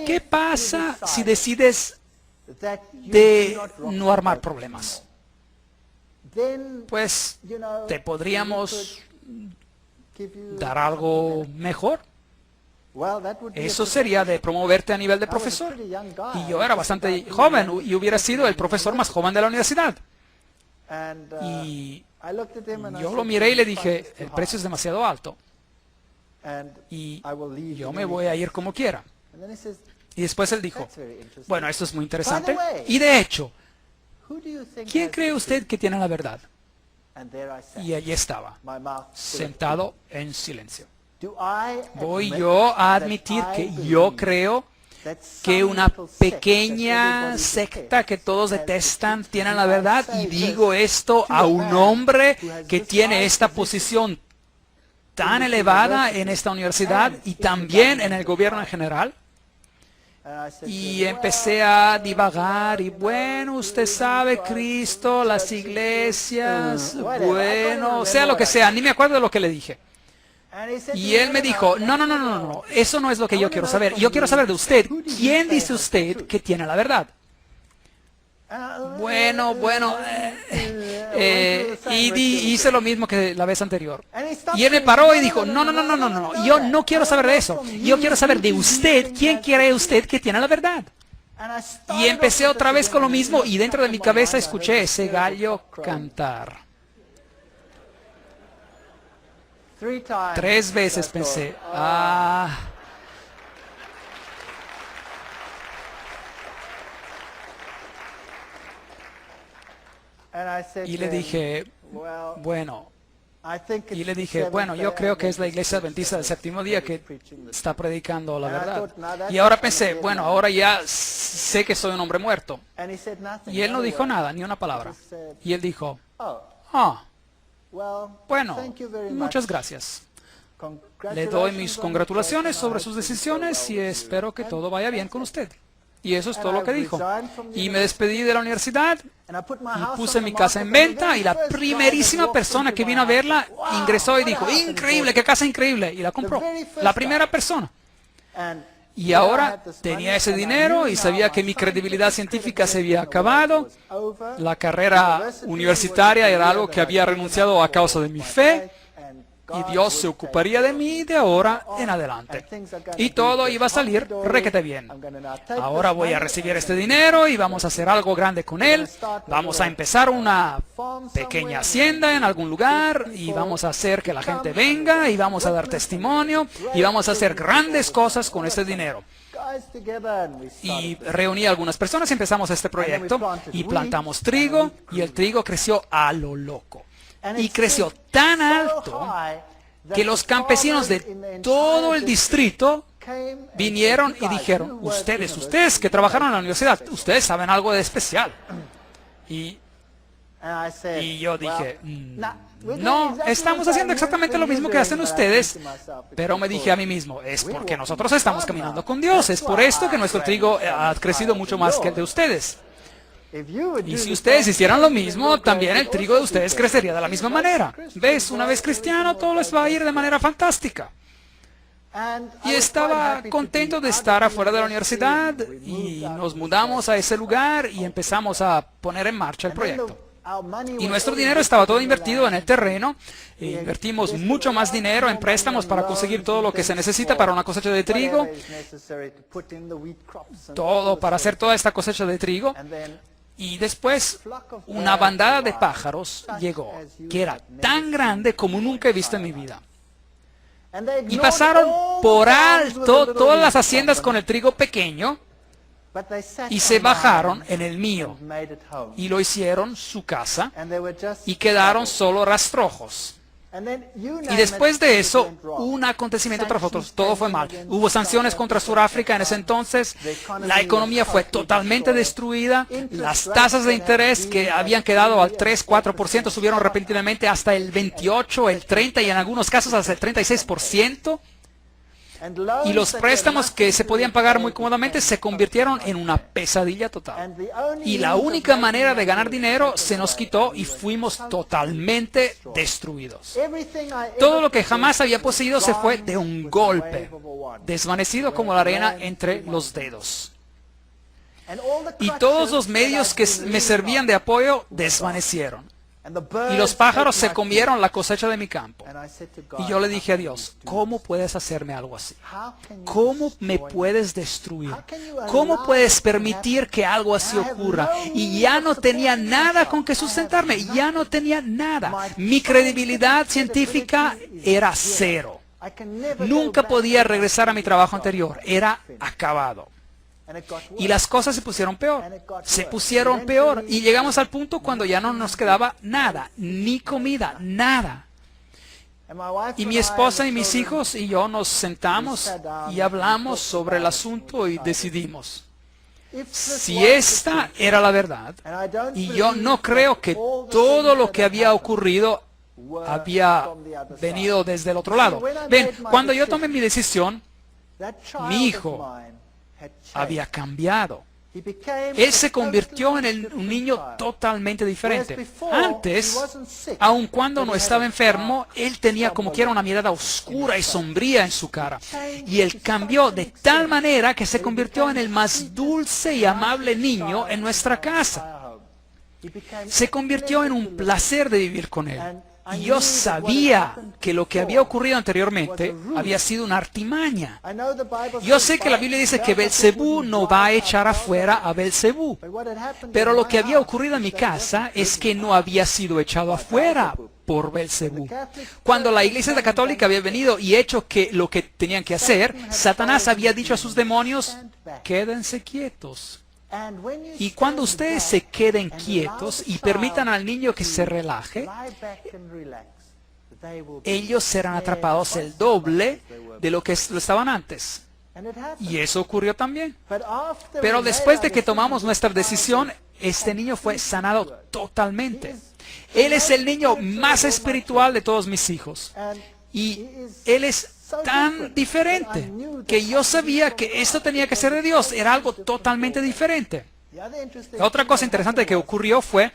¿Qué pasa si decides de no armar problemas? Pues te podríamos dar algo mejor. Eso sería de promoverte a nivel de profesor. Y yo era bastante joven y hubiera sido el profesor más joven de la universidad. Y yo lo miré y le dije, el precio es demasiado alto. Y yo me voy a ir como quiera. Y después él dijo, bueno, esto es muy interesante. Y de hecho, ¿quién cree usted que tiene la verdad? Y allí estaba, sentado en silencio. ¿Voy yo a admitir que yo creo que una pequeña secta que todos detestan tiene la verdad? Y digo esto a un hombre que tiene esta posición tan elevada en esta universidad y también en el gobierno en general. Y empecé a divagar y bueno, usted sabe, Cristo, las iglesias, bueno, sea lo que sea, ni me acuerdo de lo que le dije. Y él me dijo, no, eso no es lo que yo quiero saber. Yo quiero saber de usted, ¿quién dice usted que tiene la verdad? Bueno, y hice lo mismo que la vez anterior. Y él me paró y dijo, no, yo no quiero saber de eso. Yo quiero saber de usted, ¿quién cree usted que tiene la verdad? Y empecé otra vez con lo mismo y dentro de mi cabeza escuché ese gallo cantar. 3 veces pensé, Y le dije, bueno, Y le dije, bueno, yo creo que es la Iglesia Adventista del Séptimo Día que está predicando la verdad. Y ahora pensé, bueno, ahora ya sé que soy un hombre muerto. Y él no dijo nada, ni una palabra. Y él dijo, bueno, muchas gracias. Le doy mis congratulaciones sobre sus decisiones y espero que todo vaya bien con usted. Y eso es todo lo que dijo. Y me despedí de la universidad y puse mi casa en venta y la primerísima persona que vino a verla ingresó y dijo, increíble, qué casa increíble. Y la compró. La primera persona. Y ahora tenía ese dinero y sabía que mi credibilidad científica se había acabado. La carrera universitaria era algo que había renunciado a causa de mi fe. Y Dios se ocuparía de mí de ahora en adelante. Y todo iba a salir requete bien. Ahora voy a recibir este dinero y vamos a hacer algo grande con él. Vamos a empezar una pequeña hacienda en algún lugar y vamos a hacer que la gente venga y vamos a dar testimonio y vamos a hacer grandes cosas con este dinero. Y reuní a algunas personas y empezamos este proyecto y plantamos trigo y el trigo creció a lo loco. Y creció tan alto que los campesinos de todo el distrito vinieron y dijeron, ustedes que trabajaron en la universidad, ustedes saben algo de especial. Y yo dije, no, estamos haciendo exactamente lo mismo que hacen ustedes, pero me dije a mí mismo, es porque nosotros estamos caminando con Dios, es por esto que nuestro trigo ha crecido mucho más que el de ustedes. Y si ustedes hicieran lo mismo, también el trigo de ustedes crecería de la misma manera. ¿Ves? Una vez cristiano, todo les va a ir de manera fantástica. Y estaba contento de estar afuera de la universidad y nos mudamos a ese lugar y empezamos a poner en marcha el proyecto. Y nuestro dinero estaba todo invertido en el terreno. Invertimos mucho más dinero en préstamos para conseguir todo lo que se necesita para una cosecha de trigo. Todo para hacer toda esta cosecha de trigo. Y después una bandada de pájaros llegó, que era tan grande como nunca he visto en mi vida. Y pasaron por alto todas las haciendas con el trigo pequeño y se bajaron en el mío y lo hicieron su casa y quedaron solo rastrojos. Y después de eso, un acontecimiento tras otro, todo fue mal. Hubo sanciones contra Sudáfrica en ese entonces, la economía fue totalmente destruida, las tasas de interés que habían quedado al 3-4% subieron repentinamente hasta el 28, el 30 y en algunos casos hasta el 36%. Y los préstamos que se podían pagar muy cómodamente se convirtieron en una pesadilla total. Y la única manera de ganar dinero se nos quitó y fuimos totalmente destruidos. Todo lo que jamás había poseído se fue de un golpe, desvanecido como la arena entre los dedos. Y todos los medios que me servían de apoyo desvanecieron. Y los pájaros se comieron la cosecha de mi campo. Y yo le dije a Dios, ¿cómo puedes hacerme algo así? ¿Cómo me puedes destruir? ¿Cómo puedes permitir que algo así ocurra? Y ya no tenía nada con que sustentarme, ya no tenía nada. Mi credibilidad científica era cero. Nunca podía regresar a mi trabajo anterior, era acabado. Y las cosas se pusieron peor, y llegamos al punto cuando ya no nos quedaba nada, ni comida, nada. Y mi esposa y mis hijos y yo nos sentamos y hablamos sobre el asunto y decidimos, si esta era la verdad, y yo no creo que todo lo que había ocurrido había venido desde el otro lado. Ven, cuando yo tomé mi decisión, mi hijo había cambiado. Él se convirtió en un niño totalmente diferente. Antes, aun cuando no estaba enfermo, él tenía como quiera una mirada oscura y sombría en su cara. Y él cambió de tal manera que se convirtió en el más dulce y amable niño en nuestra casa. Se convirtió en un placer de vivir con él. Y yo sabía que lo que había ocurrido anteriormente había sido una artimaña. Yo sé que la Biblia dice que Belcebú no va a echar afuera a Belcebú. Pero lo que había ocurrido en mi casa es que no había sido echado afuera por Belcebú. Cuando la Iglesia Católica había venido y hecho lo que tenían que hacer, Satanás había dicho a sus demonios, quédense quietos. Y cuando ustedes se queden quietos y permitan al niño que se relaje, ellos serán atrapados el doble de lo que lo estaban antes. Y eso ocurrió también. Pero después de que tomamos nuestra decisión, este niño fue sanado totalmente. Él es el niño más espiritual de todos mis hijos. Y él es tan diferente que yo sabía que esto tenía que ser de Dios. Era algo totalmente diferente. La otra cosa interesante que ocurrió fue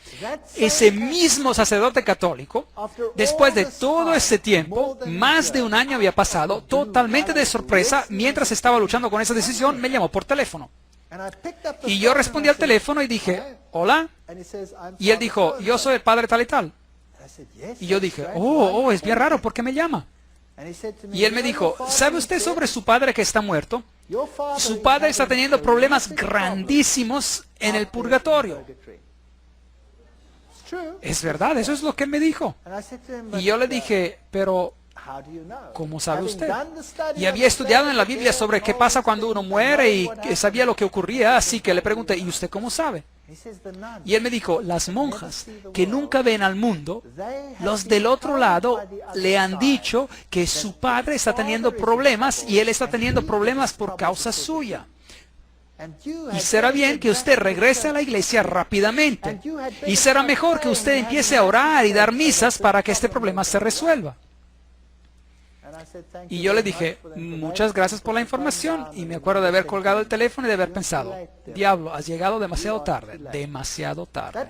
ese mismo sacerdote católico, después de todo ese tiempo, más de un año había pasado, totalmente de sorpresa, mientras estaba luchando con esa decisión, me llamó por teléfono. Y yo respondí al teléfono y dije, hola. Y él dijo, yo soy el padre tal y tal. Y yo dije, oh, es bien raro, ¿por qué me llama? Y él me dijo, ¿sabe usted sobre su padre que está muerto? Su padre está teniendo problemas grandísimos en el purgatorio. Es verdad, eso es lo que él me dijo. Y yo le dije, pero ¿cómo sabe usted? Y había estudiado en la Biblia sobre qué pasa cuando uno muere y sabía lo que ocurría, así que le pregunté, ¿y usted cómo sabe? Y él me dijo, las monjas que nunca ven al mundo, los del otro lado le han dicho que su padre está teniendo problemas y él está teniendo problemas por causa suya. Y será bien que usted regrese a la iglesia rápidamente. Y será mejor que usted empiece a orar y dar misas para que este problema se resuelva. Y yo le dije, muchas gracias por la información. Y me acuerdo de haber colgado el teléfono y de haber pensado, diablo, has llegado demasiado tarde, demasiado tarde.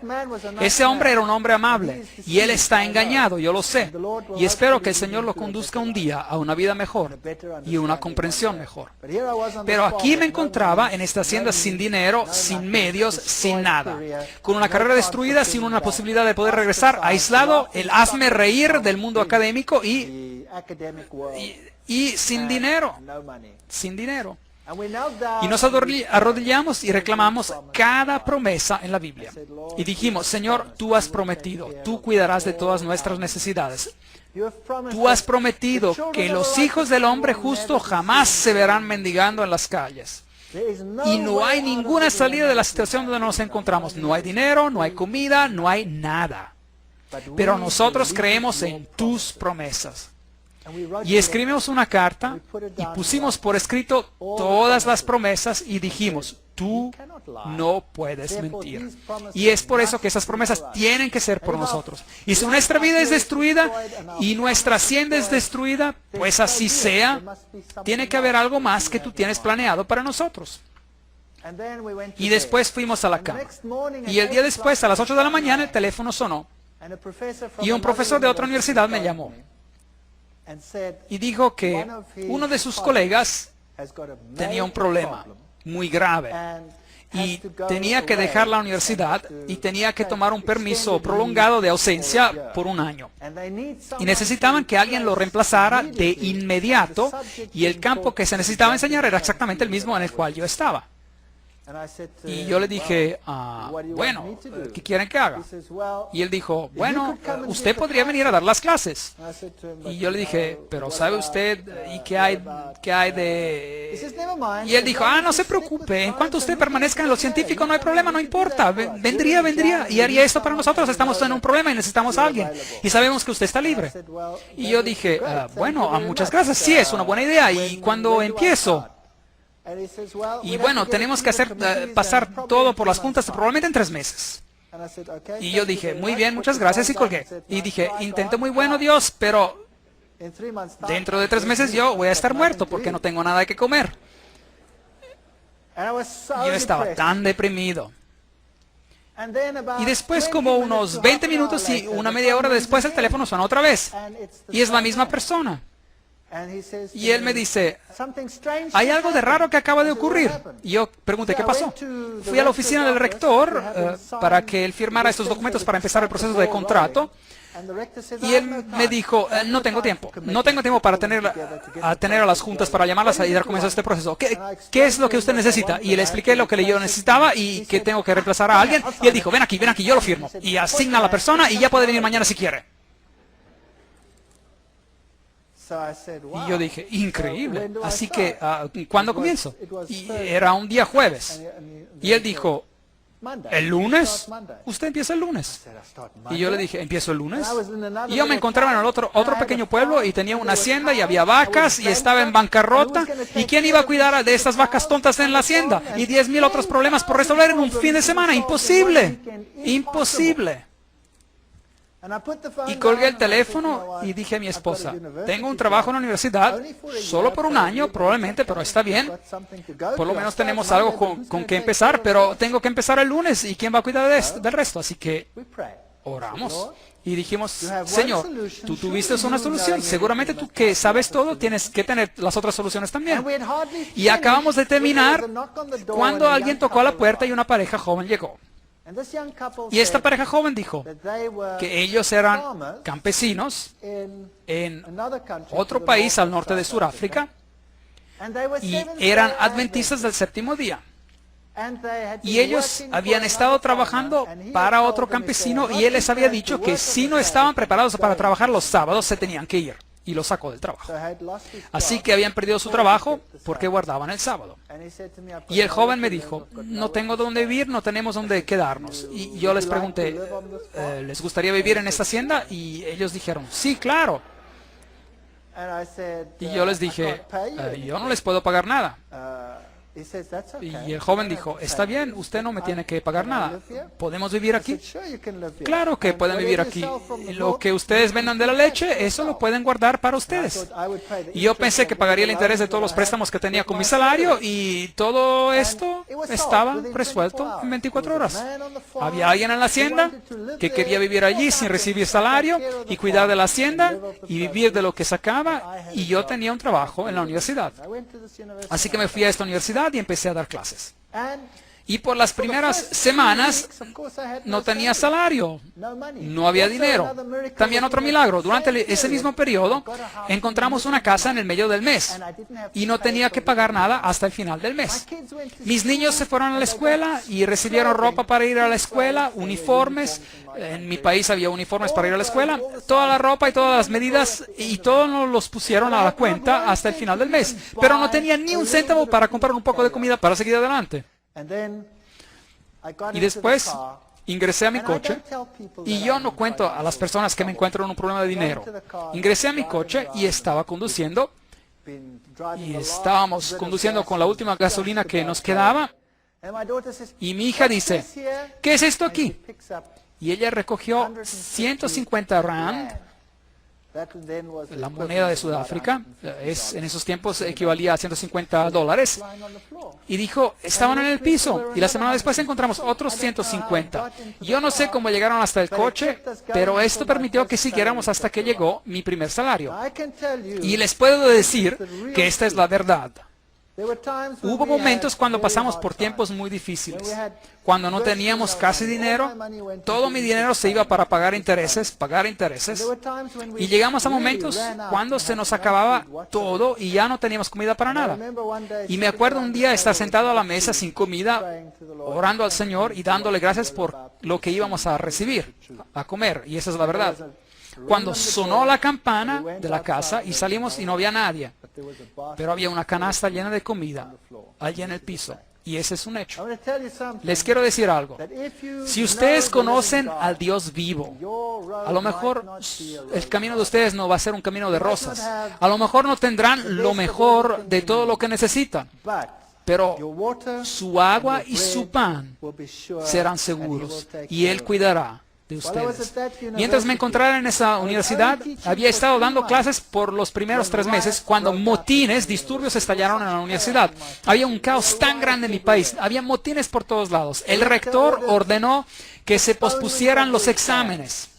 Ese hombre era un hombre amable y él está engañado, yo lo sé. Y espero que el Señor lo conduzca un día a una vida mejor y una comprensión mejor. Pero aquí me encontraba en esta hacienda sin dinero, sin medios, sin nada. Con una carrera destruida, sin una posibilidad de poder regresar, aislado, el hazme reír del mundo académico y sin dinero, sin dinero. Y nos arrodillamos y reclamamos cada promesa en la Biblia. Y dijimos, Señor, tú has prometido, tú cuidarás de todas nuestras necesidades. Tú has prometido que los hijos del hombre justo jamás se verán mendigando en las calles. Y no hay ninguna salida de la situación donde nos encontramos. No hay dinero, no hay comida, no hay nada. Pero nosotros creemos en tus promesas. Y escribimos una carta y pusimos por escrito todas las promesas y dijimos, tú no puedes mentir. Y es por eso que esas promesas tienen que ser por nosotros. Y si nuestra vida es destruida y nuestra hacienda es destruida, pues así sea, tiene que haber algo más que tú tienes planeado para nosotros. Y después fuimos a la cama. Y el día después, a las 8 de la mañana, el teléfono sonó. Y un profesor de otra universidad me llamó. Y dijo que uno de sus colegas tenía un problema muy grave y tenía que dejar la universidad y tenía que tomar un permiso prolongado de ausencia por un año. Y necesitaban que alguien lo reemplazara de inmediato y el campo que se necesitaba enseñar era exactamente el mismo en el cual yo estaba. Y yo le dije, bueno, ¿qué quieren que haga? Y él dijo, bueno, usted podría venir a dar las clases. Y yo le dije, pero ¿sabe usted y qué hay de...? Y él dijo, no se preocupe, en cuanto usted permanezca en lo científico no hay problema, no importa, vendría y haría esto para nosotros, estamos en un problema y necesitamos a alguien. Y sabemos que usted está libre. Y yo dije, bueno, muchas gracias, sí, es una buena idea. ¿Y cuándo empiezo? Y bueno, tenemos que pasar todo por las juntas probablemente en 3 meses. Y yo dije, muy bien, muchas gracias y colgué. Y dije, intento muy bueno Dios, pero dentro de 3 meses yo voy a estar muerto porque no tengo nada que comer. Yo estaba tan deprimido. Y después, como unos 20 minutos y una media hora después, el teléfono suena otra vez. Y es la misma persona. Y él me dice, hay algo de raro que acaba de ocurrir. Y yo pregunté, ¿qué pasó? Fui a la oficina del rector para que él firmara estos documentos para empezar el proceso de contrato. Y él me dijo, no tengo tiempo. No tengo tiempo para tener a las juntas para llamarlas y dar comienzo a este proceso. ¿Qué es lo que usted necesita? Y le expliqué lo que yo necesitaba y que tengo que reemplazar a alguien. Y él dijo, ven aquí, yo lo firmo. Y asigna a la persona y ya puede venir mañana si quiere. Y yo dije, increíble. Así que, ¿cuándo comienzo? Y era un día jueves. Y él dijo, ¿El lunes? Usted empieza el lunes. Y yo le dije, ¿empiezo el lunes? Y yo me encontraba en el otro pequeño pueblo y tenía una hacienda y había vacas y estaba en bancarrota. ¿Y quién iba a cuidar de estas vacas tontas en la hacienda? Y 10,000 otros problemas por resolver en un fin de semana. Imposible. Imposible. Y colgué el teléfono y dije a mi esposa, tengo un trabajo en la universidad, solo por un año probablemente, pero está bien. Por lo menos tenemos algo con que empezar, pero tengo que empezar el lunes y ¿quién va a cuidar del resto? Así que oramos y dijimos, Señor, tú tuviste una solución, seguramente tú que sabes todo tienes que tener las otras soluciones también. Y acabamos de terminar cuando alguien tocó a la puerta y una pareja joven llegó. Y esta pareja joven dijo que ellos eran campesinos en otro país al norte de Sudáfrica y eran adventistas del séptimo día. Y ellos habían estado trabajando para otro campesino y él les había dicho que si no estaban preparados para trabajar los sábados se tenían que ir. Y lo sacó del trabajo. Así que habían perdido su trabajo porque guardaban el sábado. Y el joven me dijo, no tengo dónde vivir, no tenemos dónde quedarnos. Y yo les pregunté, ¿les gustaría vivir en esta hacienda? Y ellos dijeron, sí, claro. Y yo les dije, yo no les puedo pagar nada. Y el joven dijo, está bien, usted no me tiene que pagar nada. ¿Podemos vivir aquí? Claro que pueden vivir aquí. Lo que ustedes vendan de la leche, eso lo pueden guardar para ustedes. Y yo pensé que pagaría el interés de todos los préstamos que tenía con mi salario y todo esto estaba resuelto en 24 horas. Había alguien en la hacienda que quería vivir allí sin recibir salario y cuidar de la hacienda y vivir de lo que sacaba, y yo tenía un trabajo en la universidad. Así que me fui a esta universidad y empecé a dar clases. Y por las primeras semanas no tenía salario, no había dinero. También otro milagro, durante ese mismo periodo encontramos una casa en el medio del mes y no tenía que pagar nada hasta el final del mes. Mis niños se fueron a la escuela y recibieron ropa para ir a la escuela, uniformes. En mi país había uniformes para ir a la escuela. Toda la ropa y todas las medidas y todos nos los pusieron a la cuenta hasta el final del mes. Pero no tenía ni un céntavo para comprar un poco de comida para seguir adelante. Y después ingresé a mi coche y yo no cuento a las personas que me encuentro en un problema de dinero. Ingresé a mi coche y estaba conduciendo y estábamos conduciendo con la última gasolina que nos quedaba y mi hija dice, ¿qué es esto aquí? Y ella recogió 150 rand, la moneda de Sudáfrica, en esos tiempos equivalía a $150, y dijo, estaban en el piso, y la semana después encontramos otros 150. Yo no sé cómo llegaron hasta el coche, pero esto permitió que siguiéramos hasta que llegó mi primer salario. Y les puedo decir que esta es la verdad. Hubo momentos cuando pasamos por tiempos muy difíciles, cuando no teníamos casi dinero, todo mi dinero se iba para pagar intereses, y llegamos a momentos cuando se nos acababa todo y ya no teníamos comida para nada. Y me acuerdo un día estar sentado a la mesa sin comida, orando al Señor y dándole gracias por lo que íbamos a recibir, a comer, y esa es la verdad. Cuando sonó la campana de la casa y salimos y no había nadie, pero había una canasta llena de comida allí en el piso, y ese es un hecho. Les quiero decir algo. Si ustedes conocen al Dios vivo, a lo mejor el camino de ustedes no va a ser un camino de rosas. A lo mejor no tendrán lo mejor de todo lo que necesitan, pero su agua y su pan serán seguros y Él cuidará de ustedes. Mientras me encontrara en esa universidad, había estado dando clases por los primeros 3 meses cuando motines, disturbios estallaron en la universidad. Había un caos tan grande en mi país, había motines por todos lados. El rector ordenó que se pospusieran los exámenes.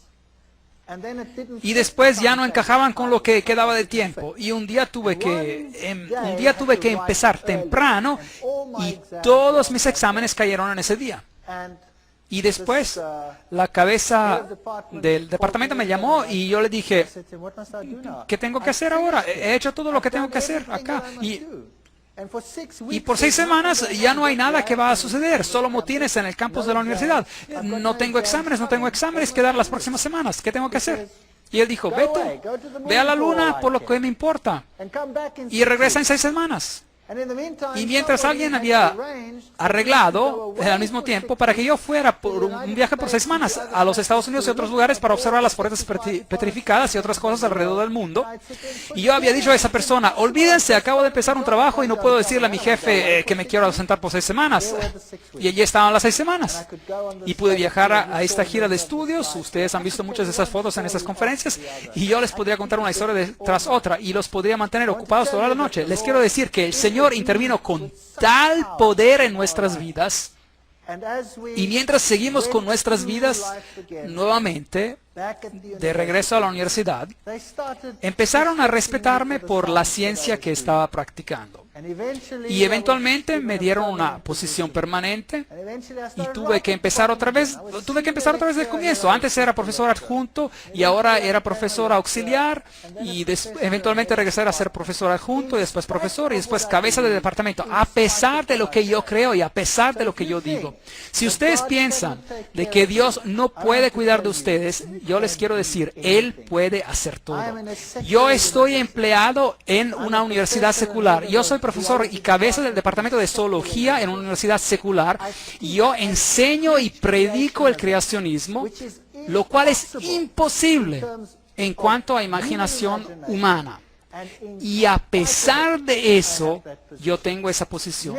Y después ya no encajaban con lo que quedaba de tiempo. Y un día tuve que empezar temprano y todos mis exámenes cayeron en ese día. Y después la cabeza del departamento me llamó y yo le dije, ¿qué tengo que hacer ahora? He hecho todo lo que tengo que hacer acá. Y por 6 semanas ya no hay nada que va a suceder, solo motines en el campus de la universidad. No tengo exámenes que dar las próximas semanas. ¿Qué tengo que hacer? Y él dijo, vete, ve a la luna por lo que me importa. Y regresa en 6 semanas. Y mientras alguien había arreglado al mismo tiempo para que yo fuera por un viaje por 6 semanas a los Estados Unidos y otros lugares para observar las foretas petrificadas y otras cosas alrededor del mundo. Y yo había dicho a esa persona, olvídense, acabo de empezar un trabajo y no puedo decirle a mi jefe que me quiero ausentar por 6 semanas. Y allí estaban las 6 semanas. Y pude viajar a esta gira de estudios. Ustedes han visto muchas de esas fotos en esas conferencias. Y yo les podría contar una historia tras otra y los podría mantener ocupados toda la noche. Les quiero decir que el Señor intervino con tal poder en nuestras vidas, y mientras seguimos con nuestras vidas nuevamente, de regreso a la universidad, empezaron a respetarme por la ciencia que estaba practicando. Y eventualmente me dieron una posición permanente y tuve que empezar otra vez del comienzo. Antes era profesor adjunto y ahora era profesor auxiliar y eventualmente regresar a ser profesor adjunto y después profesor y después cabeza de departamento, a pesar de lo que yo creo y a pesar de lo que yo digo. Si ustedes piensan de que Dios no puede cuidar de ustedes, yo les quiero decir, Él puede hacer todo. Yo estoy empleado en una universidad secular. Yo soy profesor y cabeza del departamento de zoología en una universidad secular. Y yo enseño y predico el creacionismo, lo cual es imposible en cuanto a imaginación humana. Y a pesar de eso, yo tengo esa posición.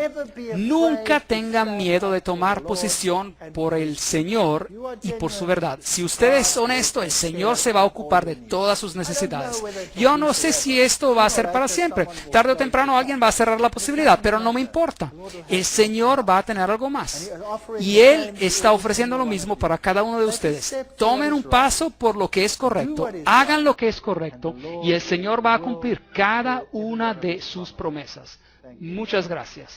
Nunca tengan miedo de tomar posición por el Señor y por su verdad. Si usted es honesto, el Señor se va a ocupar de todas sus necesidades. Yo no sé si esto va a ser para siempre. Tarde o temprano alguien va a cerrar la posibilidad, pero no me importa. El Señor va a tener algo más. Y Él está ofreciendo lo mismo para cada uno de ustedes. Tomen un paso por lo que es correcto. Hagan lo que es correcto y el Señor va a cumplir cada una de sus promesas. Muchas gracias.